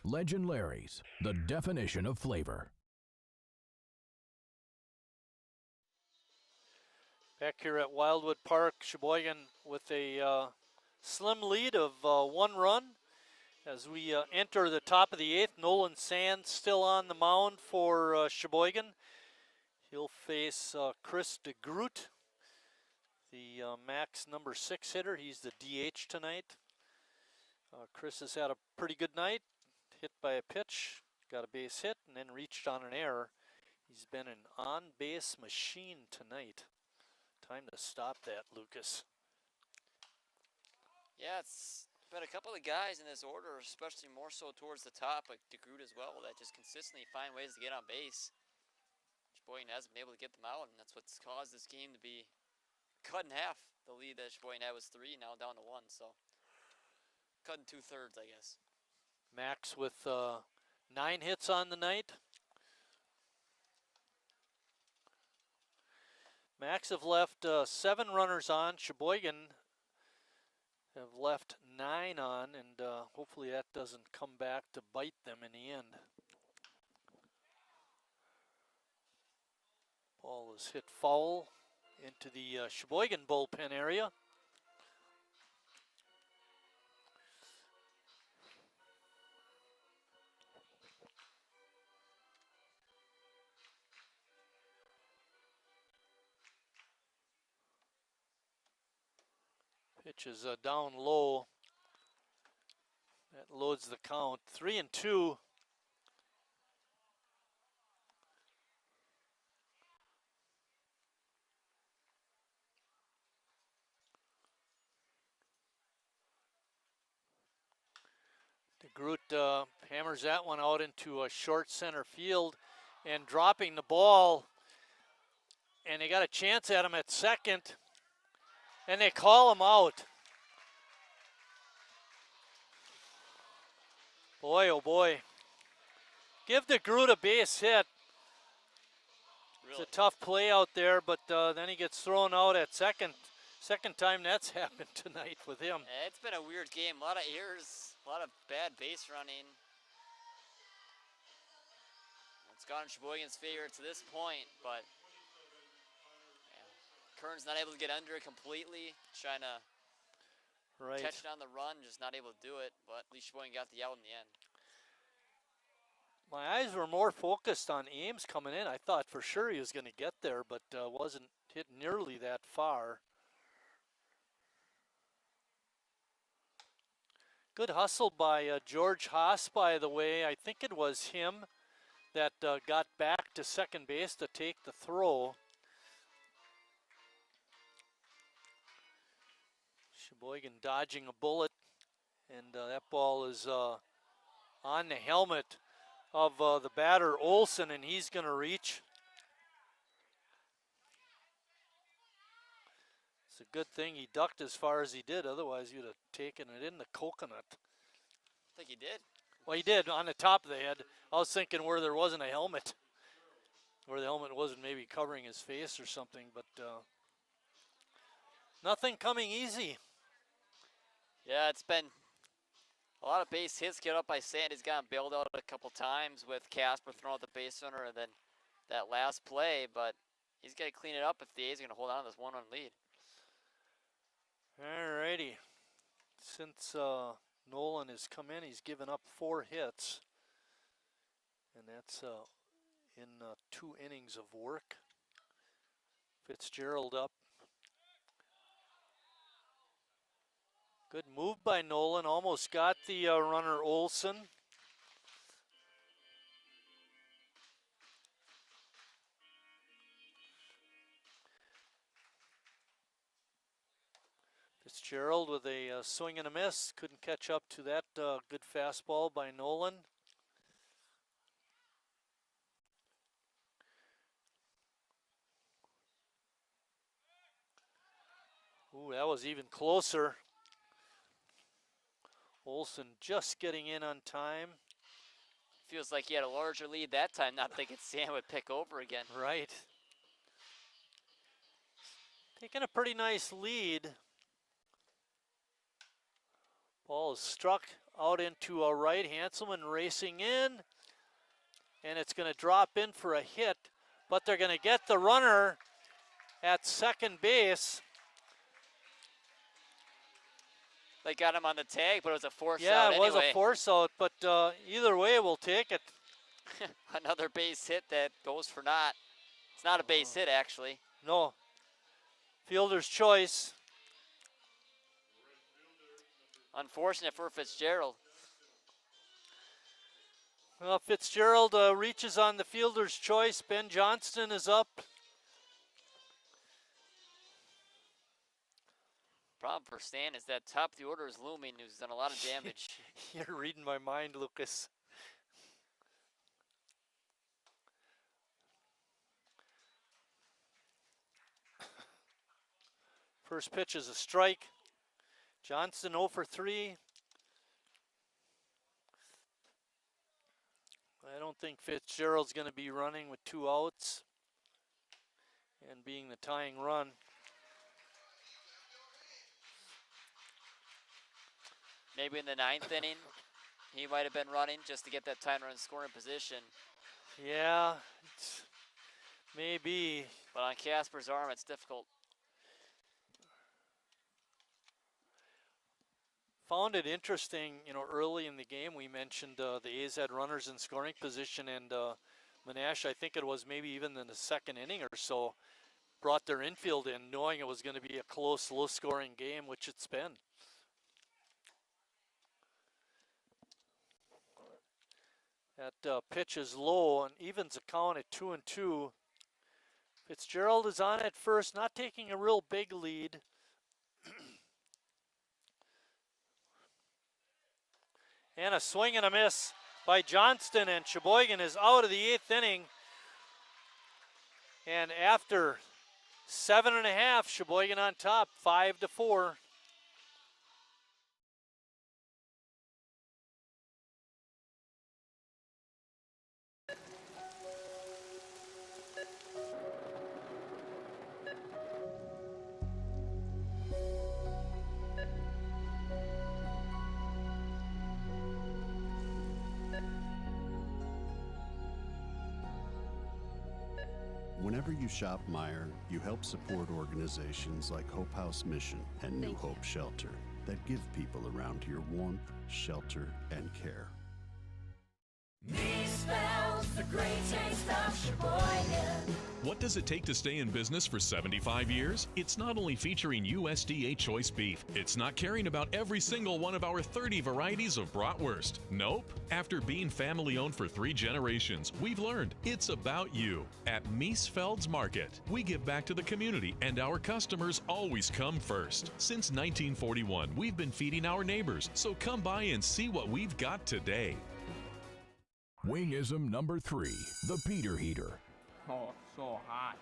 Legend Larry's, the definition of flavor. Back here at Wildwood Park, Sheboygan with a slim lead of 1 run. As we enter the top of the 8th, Nolan Sands still on the mound for Sheboygan. He'll face Chris DeGroot, the Max number 6 hitter. He's the DH tonight. Chris has had a pretty good night. Hit by a pitch, got a base hit, and then reached on an error. He's been an on-base machine tonight. Time to stop that, Lucas. Yeah, it's been a couple of guys in this order, especially more so towards the top, like DeGroot as well, that just consistently find ways to get on base. Sheboygan hasn't been able to get them out, and that's what's caused this game to be cut in half. The lead that Sheboygan had was 3, now down to 1, so cut in 2/3, I guess. Max with 9 hits on the night. Max have left 7 runners on. Sheboygan have left 9 on, and hopefully that doesn't come back to bite them in the end. Ball is hit foul into the Sheboygan bullpen area. Pitch is down low. That loads the count. 3-2. DeGroot hammers that one out into a short center field and dropping the ball. And they got a chance at him at second. And they call him out. Boy, oh boy. Give DeGroot a base hit. Really? It's a tough play out there, but then he gets thrown out at second. Second time that's happened tonight with him. It's been a weird game. A lot of errors, a lot of bad base running. It's gone in Sheboygan's favor to this point, but Kern's not able to get under it completely, trying to catch it on the run, just not able to do it, but at least Sheboygan got the out in the end. My eyes were more focused on Ames coming in. I thought for sure he was going to get there, but wasn't hit nearly that far. Good hustle by George Haas, by the way. I think it was him that got back to second base to take the throw. Sheboygan dodging a bullet, and that ball is on the helmet of the batter, Olson, and he's going to reach. It's a good thing he ducked as far as he did, otherwise you'd have taken it in the coconut. I think he did. Well, he did, on the top of the head. I was thinking where there wasn't a helmet, where the helmet wasn't maybe covering his face or something, but nothing coming easy. Yeah, it's been a lot of base hits get up by Sand. He's gotten bailed out a couple times with Casper throwing out the base runner and then that last play, but he's got to clean it up if the A's are going to hold on to this 1-run lead. Alrighty. Since Nolan has come in, he's given up 4 hits, and that's in 2 innings of work. Fitzgerald up. Good move by Nolan, almost got the runner Olson. Fitzgerald with a swing and a miss, couldn't catch up to that good fastball by Nolan. Ooh, that was even closer. Olson just getting in on time. Feels like he had a larger lead that time, not thinking Sam would pick over again. Right. Taking a pretty nice lead. Ball is struck out into a right. Hanselman racing in. And it's going to drop in for a hit. But they're going to get the runner at second base. They got him on the tag, but it was a force out Yeah, it anyway. was a force out, but either way, we'll take it. Another base hit that goes for naught. It's not a base hit, actually. No. Fielder's choice. Unfortunate for Fitzgerald. Well, Fitzgerald reaches on the fielder's choice. Ben Johnston is up. Problem for Stan is that top of the order is looming, who's done a lot of damage. You're reading my mind, Lucas. First pitch is a strike. Johnston 0 for 3. I don't think Fitzgerald's going to be running with 2 outs and being the tying run. Maybe in the 9th inning, he might have been running just to get that tying run scoring position. Yeah, maybe. But on Casper's arm, it's difficult. Found it interesting, you know, early in the game we mentioned the A's had runners in scoring position, and Menasha, I think it was maybe even in the 2nd inning or so, brought their infield in knowing it was going to be a close, low-scoring game, which it's been. That pitch is low and evens the count at 2-2. Fitzgerald is on at first, not taking a real big lead. And a swing and a miss by Johnston, and Sheboygan is out of the 8th inning. And after 7.5, Sheboygan on top, 5-4. Whenever you shop Meijer, you help support organizations like Hope House Mission and New Hope Shelter that give people around here warmth, shelter, and care. Me spells the great taste of Sheboygan. What does it take to stay in business for 75 years? It's not only featuring USDA choice beef, it's not caring about every single one of our 30 varieties of bratwurst. Nope. After being family owned for 3 generations, we've learned it's about you. At Miesfeld's Market, we give back to the community and our customers always come first. Since 1941, we've been feeding our neighbors, so come by and see what we've got today. Wingism number 3, the Peter Heater. Oh, so hot.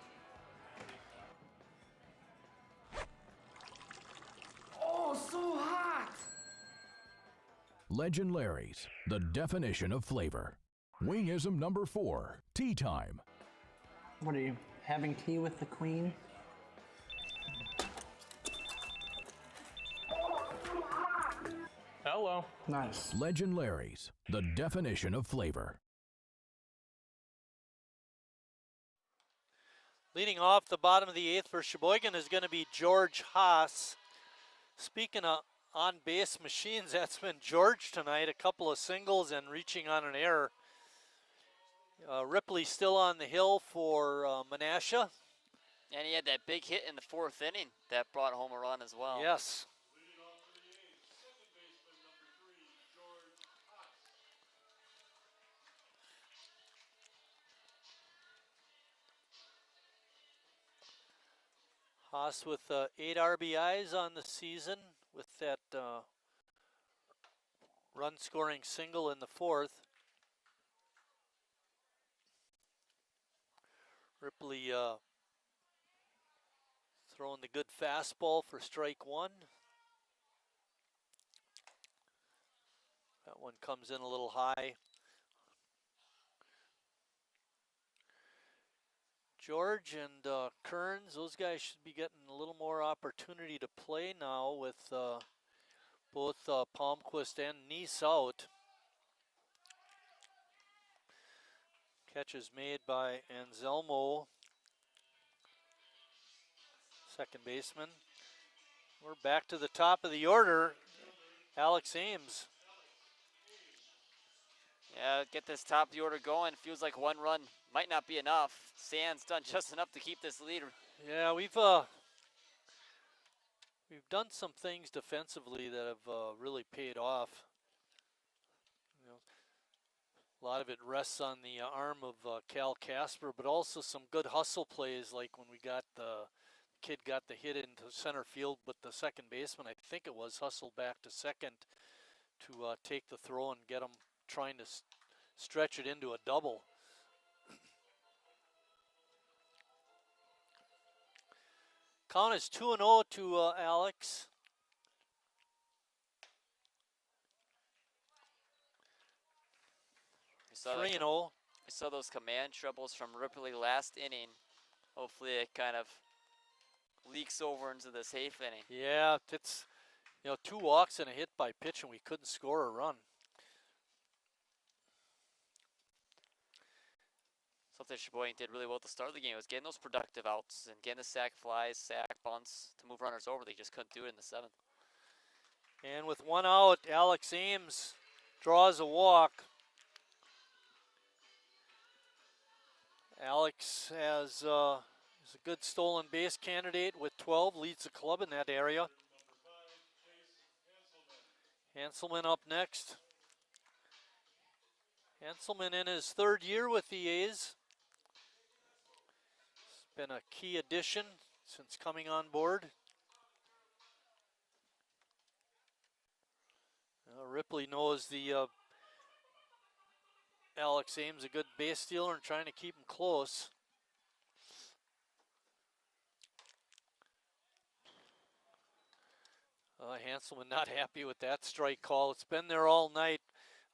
Oh, so hot! Legend Larry's, the definition of flavor. Wingism number 4, tea time. What are you, having tea with the queen? Hello. Nice. Legend Larry's, the definition of flavor. Leading off the bottom of the 8th for Sheboygan is going to be George Haas. Speaking of on-base machines, that's been George tonight. A couple of singles and reaching on an error. Ripley still on the hill for Menasha. And he had that big hit in the 4th inning that brought home a run as well. Yes. Haas with 8 RBIs on the season with that run-scoring single in the 4th. Ripley throwing the good fastball for strike 1. That one comes in a little high. George and Kearns, those guys should be getting a little more opportunity to play now with both Palmquist and Nice out. Catch is made by Anselmo, second baseman. We're back to the top of the order. Alex Ames. Yeah, get this top of the order going. Feels like one run might not be enough. Sands done just enough to keep this lead. Yeah, we've done some things defensively that have really paid off. You know, a lot of it rests on the arm of Cal Casper, but also some good hustle plays, like when we got the kid got the hit into center field, but the second baseman, I think it was, hustled back to second to take the throw and get him trying to stretch it into a double. Count is 2-0 to Alex. We saw those command troubles from Ripley last inning. Hopefully it kind of leaks over into this eighth inning. Yeah, it's 2 walks and a hit by pitch, and we couldn't score a run. Something Sheboygan did really well at the start of the game was getting those productive outs and getting the sac flies, sac bunts to move runners over. They just couldn't do it in the seventh. And with 1 out, Alex Ames draws a walk. Alex is a good stolen base candidate with 12, leads the club in that area. Hanselman up next. Hanselman in his 3rd year with the A's. Been a key addition since coming on board. Ripley knows the Alex Ames a good base stealer and trying to keep him close. Hanselman not happy with that strike call. It's been there all night.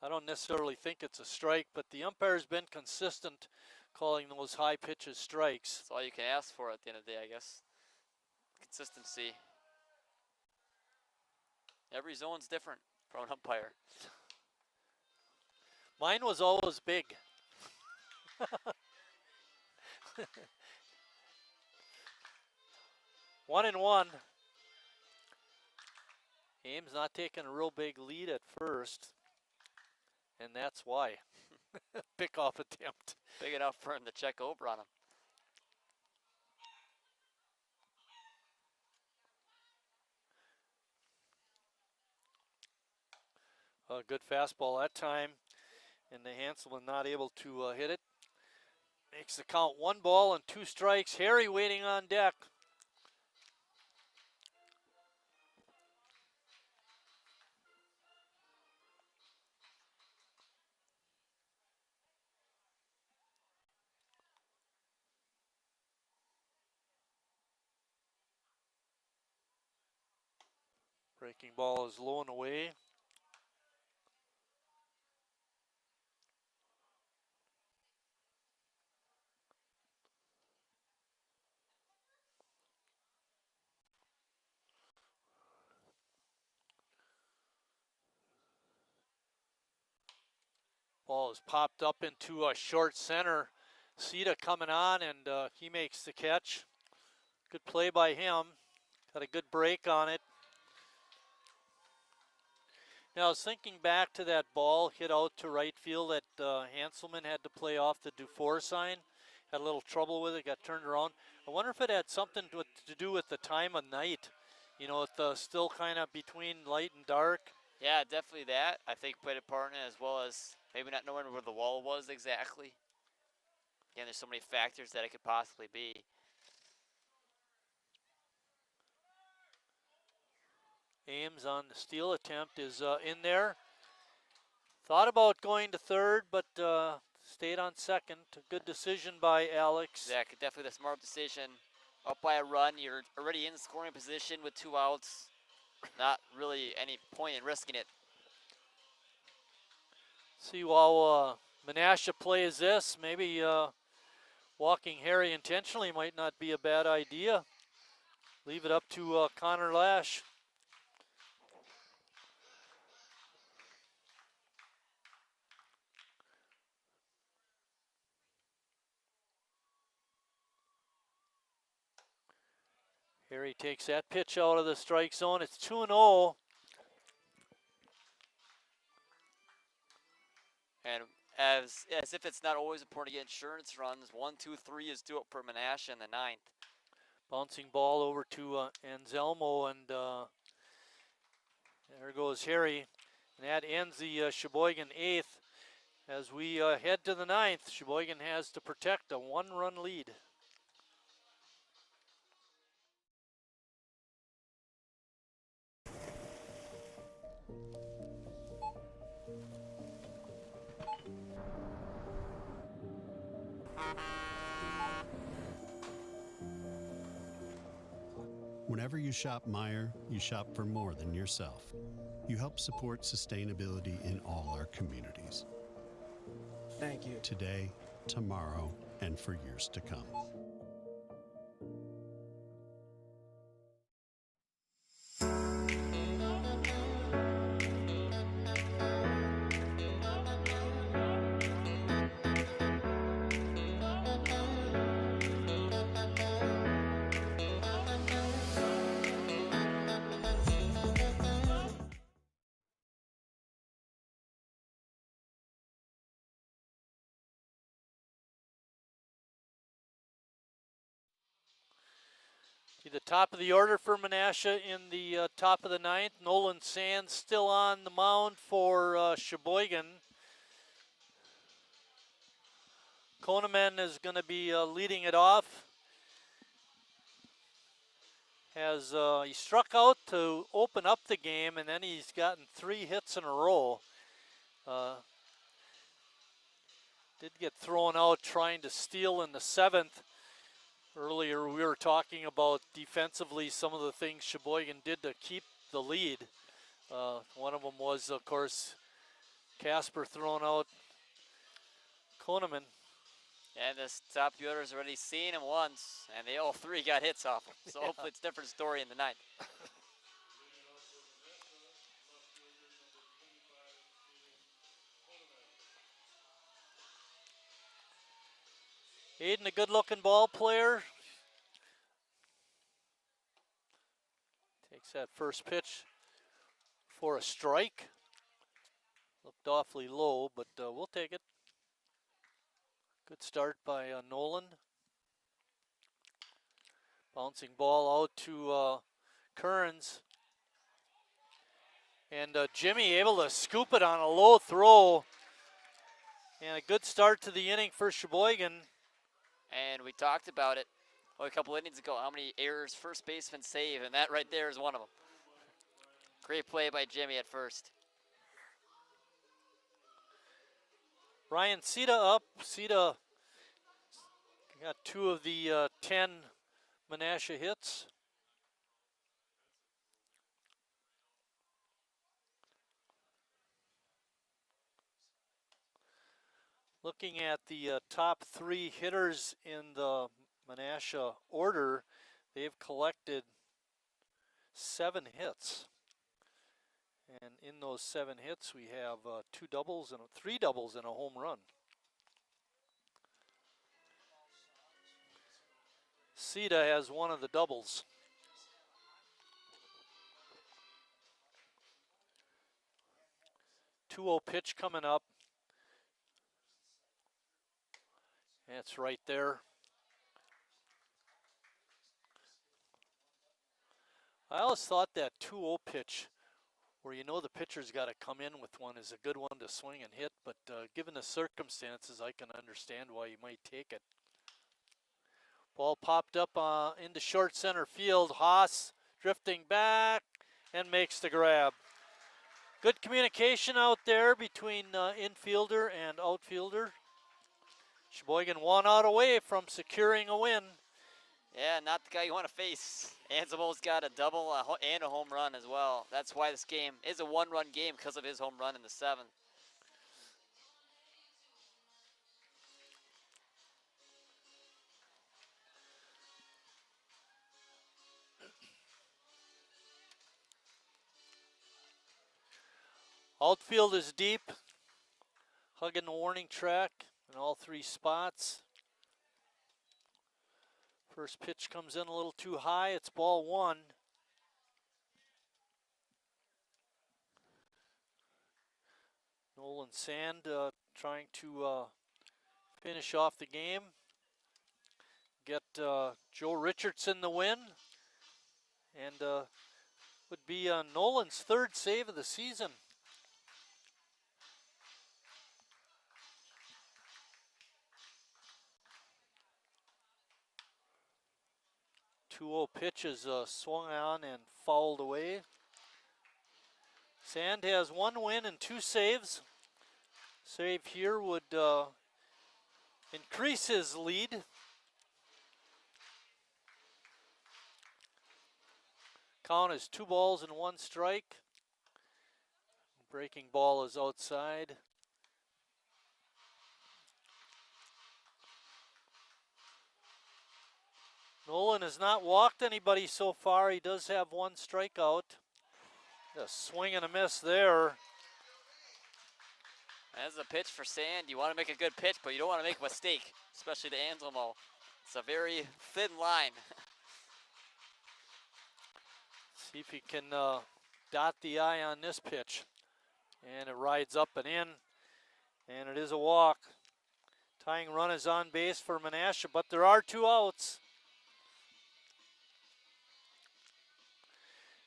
I don't necessarily think it's a strike, but the umpire's been consistent calling those high pitches strikes. That's all you can ask for at the end of the day, I guess. Consistency. Every zone's different from an umpire. Mine was always big. 1-1. Ames not taking a real big lead at first, and that's why. Pickoff attempt. Big enough for him to check over on him. A good fastball that time, and the Hanselman not able to hit it. Makes the count 1 ball and 2 strikes. Harry waiting on deck. Breaking ball is low and away. Ball is popped up into a short center. Sita coming on, and he makes the catch. Good play by him. Got a good break on it. Now, I was thinking back to that ball hit out to right field that Hanselman had to play off the Dufour sign. Had a little trouble with it, got turned around. I wonder if it had something to do with the time of night. You know, it's still kind of between light and dark. Yeah, definitely that. I think played a part in it, as well as maybe not knowing where the wall was exactly. Again, there's so many factors that it could possibly be. Ames on the steal attempt is in there. Thought about going to third, but stayed on second. A good decision by Alex. Zach, definitely the smart decision. Up by a run, you're already in scoring position with 2 outs. Not really any point in risking it. See, while Menasha plays this, maybe walking Harry intentionally might not be a bad idea. Leave it up to Connor Lash. Harry takes that pitch out of the strike zone. It's 2-0. And as if it's not always important to get insurance runs, 1, 2, 3 is due up for Menasha in the 9th. Bouncing ball over to Anselmo, and there goes Harry. And that ends the Sheboygan 8th. As we head to the 9th, Sheboygan has to protect a 1-run lead. Whenever you shop Meijer, you shop for more than yourself. You help support sustainability in all our communities. Thank you. Today, tomorrow, and for years to come. The top of the order for Menasha in the top of the 9th. Nolan Sands still on the mound for Sheboygan. Koneman is going to be leading it off. He struck out to open up the game, and then he's gotten 3 hits in a row. Did get thrown out trying to steal in the 7th. Earlier we were talking about defensively some of the things Sheboygan did to keep the lead. One of them was, of course, Casper throwing out Koneman. And this top order's already seen him once, and they all 3 got hits off him. So hopefully it's a different story in the 9th. Aiden, a good-looking ball player. Takes that first pitch for a strike. Looked awfully low, but we'll take it. Good start by Nolan. Bouncing ball out to Kearns. And Jimmy able to scoop it on a low throw. And a good start to the inning for Sheboygan. And we talked about it a couple innings ago, how many errors first baseman save, and that right there is one of them. Great play by Jimmy at first. Ryan Sita up. Sita got 2 of the 10 Menasha hits. Looking at the top 3 hitters in the Menasha order, they've collected 7 hits. And in those 7 hits, we have 2 doubles and 3 doubles and a home run. Sita has 1 of the doubles. .20 pitch coming up. That's right there. I always thought that 2-0 pitch, where you know the pitcher's got to come in with one, is a good one to swing and hit, but given the circumstances, I can understand why you might take it. Ball popped up into short center field. Haas drifting back and makes the grab. Good communication out there between infielder and outfielder. Sheboygan 1 out away from securing a win. Yeah, not the guy you want to face. Anselmo's got a double and a home run as well. That's why this game is a 1-run game, because of his home run in the 7th. Outfield is deep, hugging the warning track in all 3 spots. First pitch comes in a little too high. It's ball 1. Nolan Sand trying to finish off the game. Get Joe Richardson the win. And would be Nolan's 3rd save of the season. 2-0 pitch is swung on and fouled away. Sand has 1 win and 2 saves. Save here would increase his lead. Count is 2 balls and 1 strike. Breaking ball is outside. Nolan has not walked anybody so far. He does have 1 strikeout. A swing and a miss there. That's a pitch for Sand. You want to make a good pitch, but you don't want to make a mistake, especially to Anselmo. It's a very thin line. See if he can dot the I on this pitch. And it rides up and in. And it is a walk. Tying run is on base for Menasha, but there are 2 outs.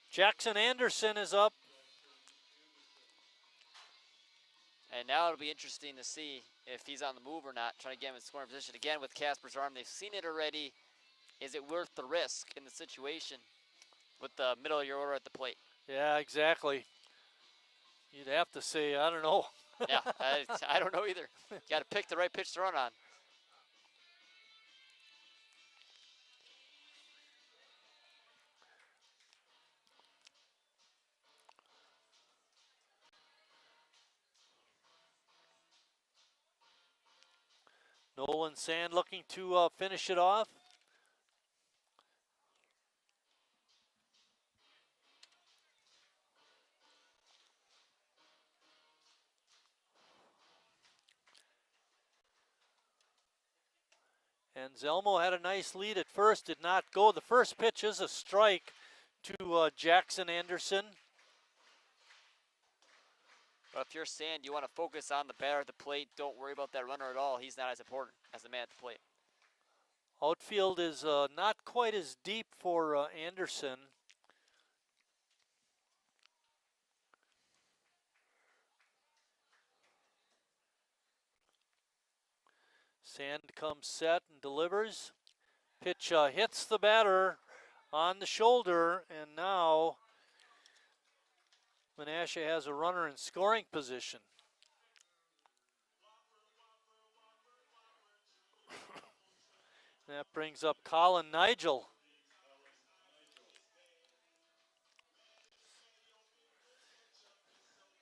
Jackson Anderson is up. And now it'll be interesting to see if he's on the move or not, trying to get him in scoring position again with Casper's arm. They've seen it already. Is it worth the risk in the situation with the middle of your order at the plate? Yeah, exactly. You'd have to say, I don't know. Yeah, I don't know either. Got to pick the right pitch to run on. Nolan Sand looking to finish it off. And Zelmo had a nice lead at first, did not go. The first pitch is a strike to Jackson Anderson. But if you're Sand, you want to focus on the batter at the plate. Don't worry about that runner at all. He's not as important as the man at the plate. Outfield is not quite as deep for Anderson. Sand comes set and delivers. Pitch hits the batter on the shoulder, and now Menasha has a runner in scoring position. That brings up Colin Nigel.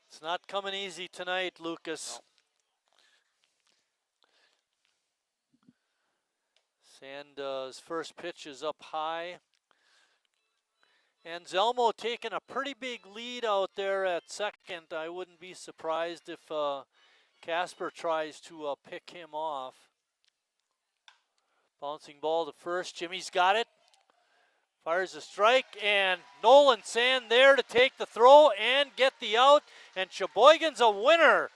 It's not coming easy tonight, Lucas. No. Sand's first pitch is up high. And Zelmo taking a pretty big lead out there at second. I wouldn't be surprised if Casper tries to pick him off. Bouncing ball to first. Jimmy's got it. Fires a strike, and Nolan Sand there to take the throw and get the out. And Sheboygan's a winner.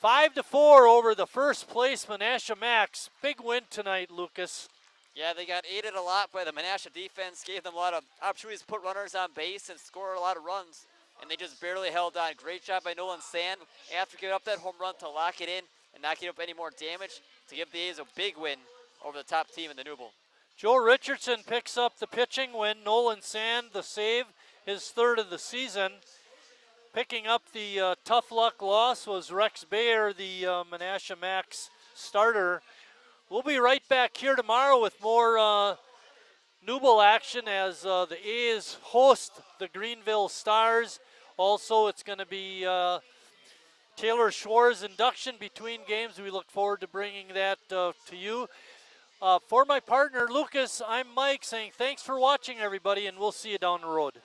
5-4 over the first place Menasha Max. Big win tonight, Lucas. Yeah, they got aided a lot by the Menasha defense, gave them a lot of opportunities to put runners on base and score a lot of runs, and they just barely held on. Great job by Nolan Sand after giving up that home run to lock it in and not give up any more damage to give the A's a big win over the top team in the Newble. Joe Richardson picks up the pitching win. Nolan Sand, the save, his 3rd of the season. Picking up the tough luck loss was Rex Bayer, the Menasha Max starter. We'll be right back here tomorrow with more Newble action as the A's host the Greenville Stars. Also, it's going to be Taylor Schwar's induction between games. We look forward to bringing that to you. For my partner, Lucas, I'm Mike saying thanks for watching, everybody, and we'll see you down the road.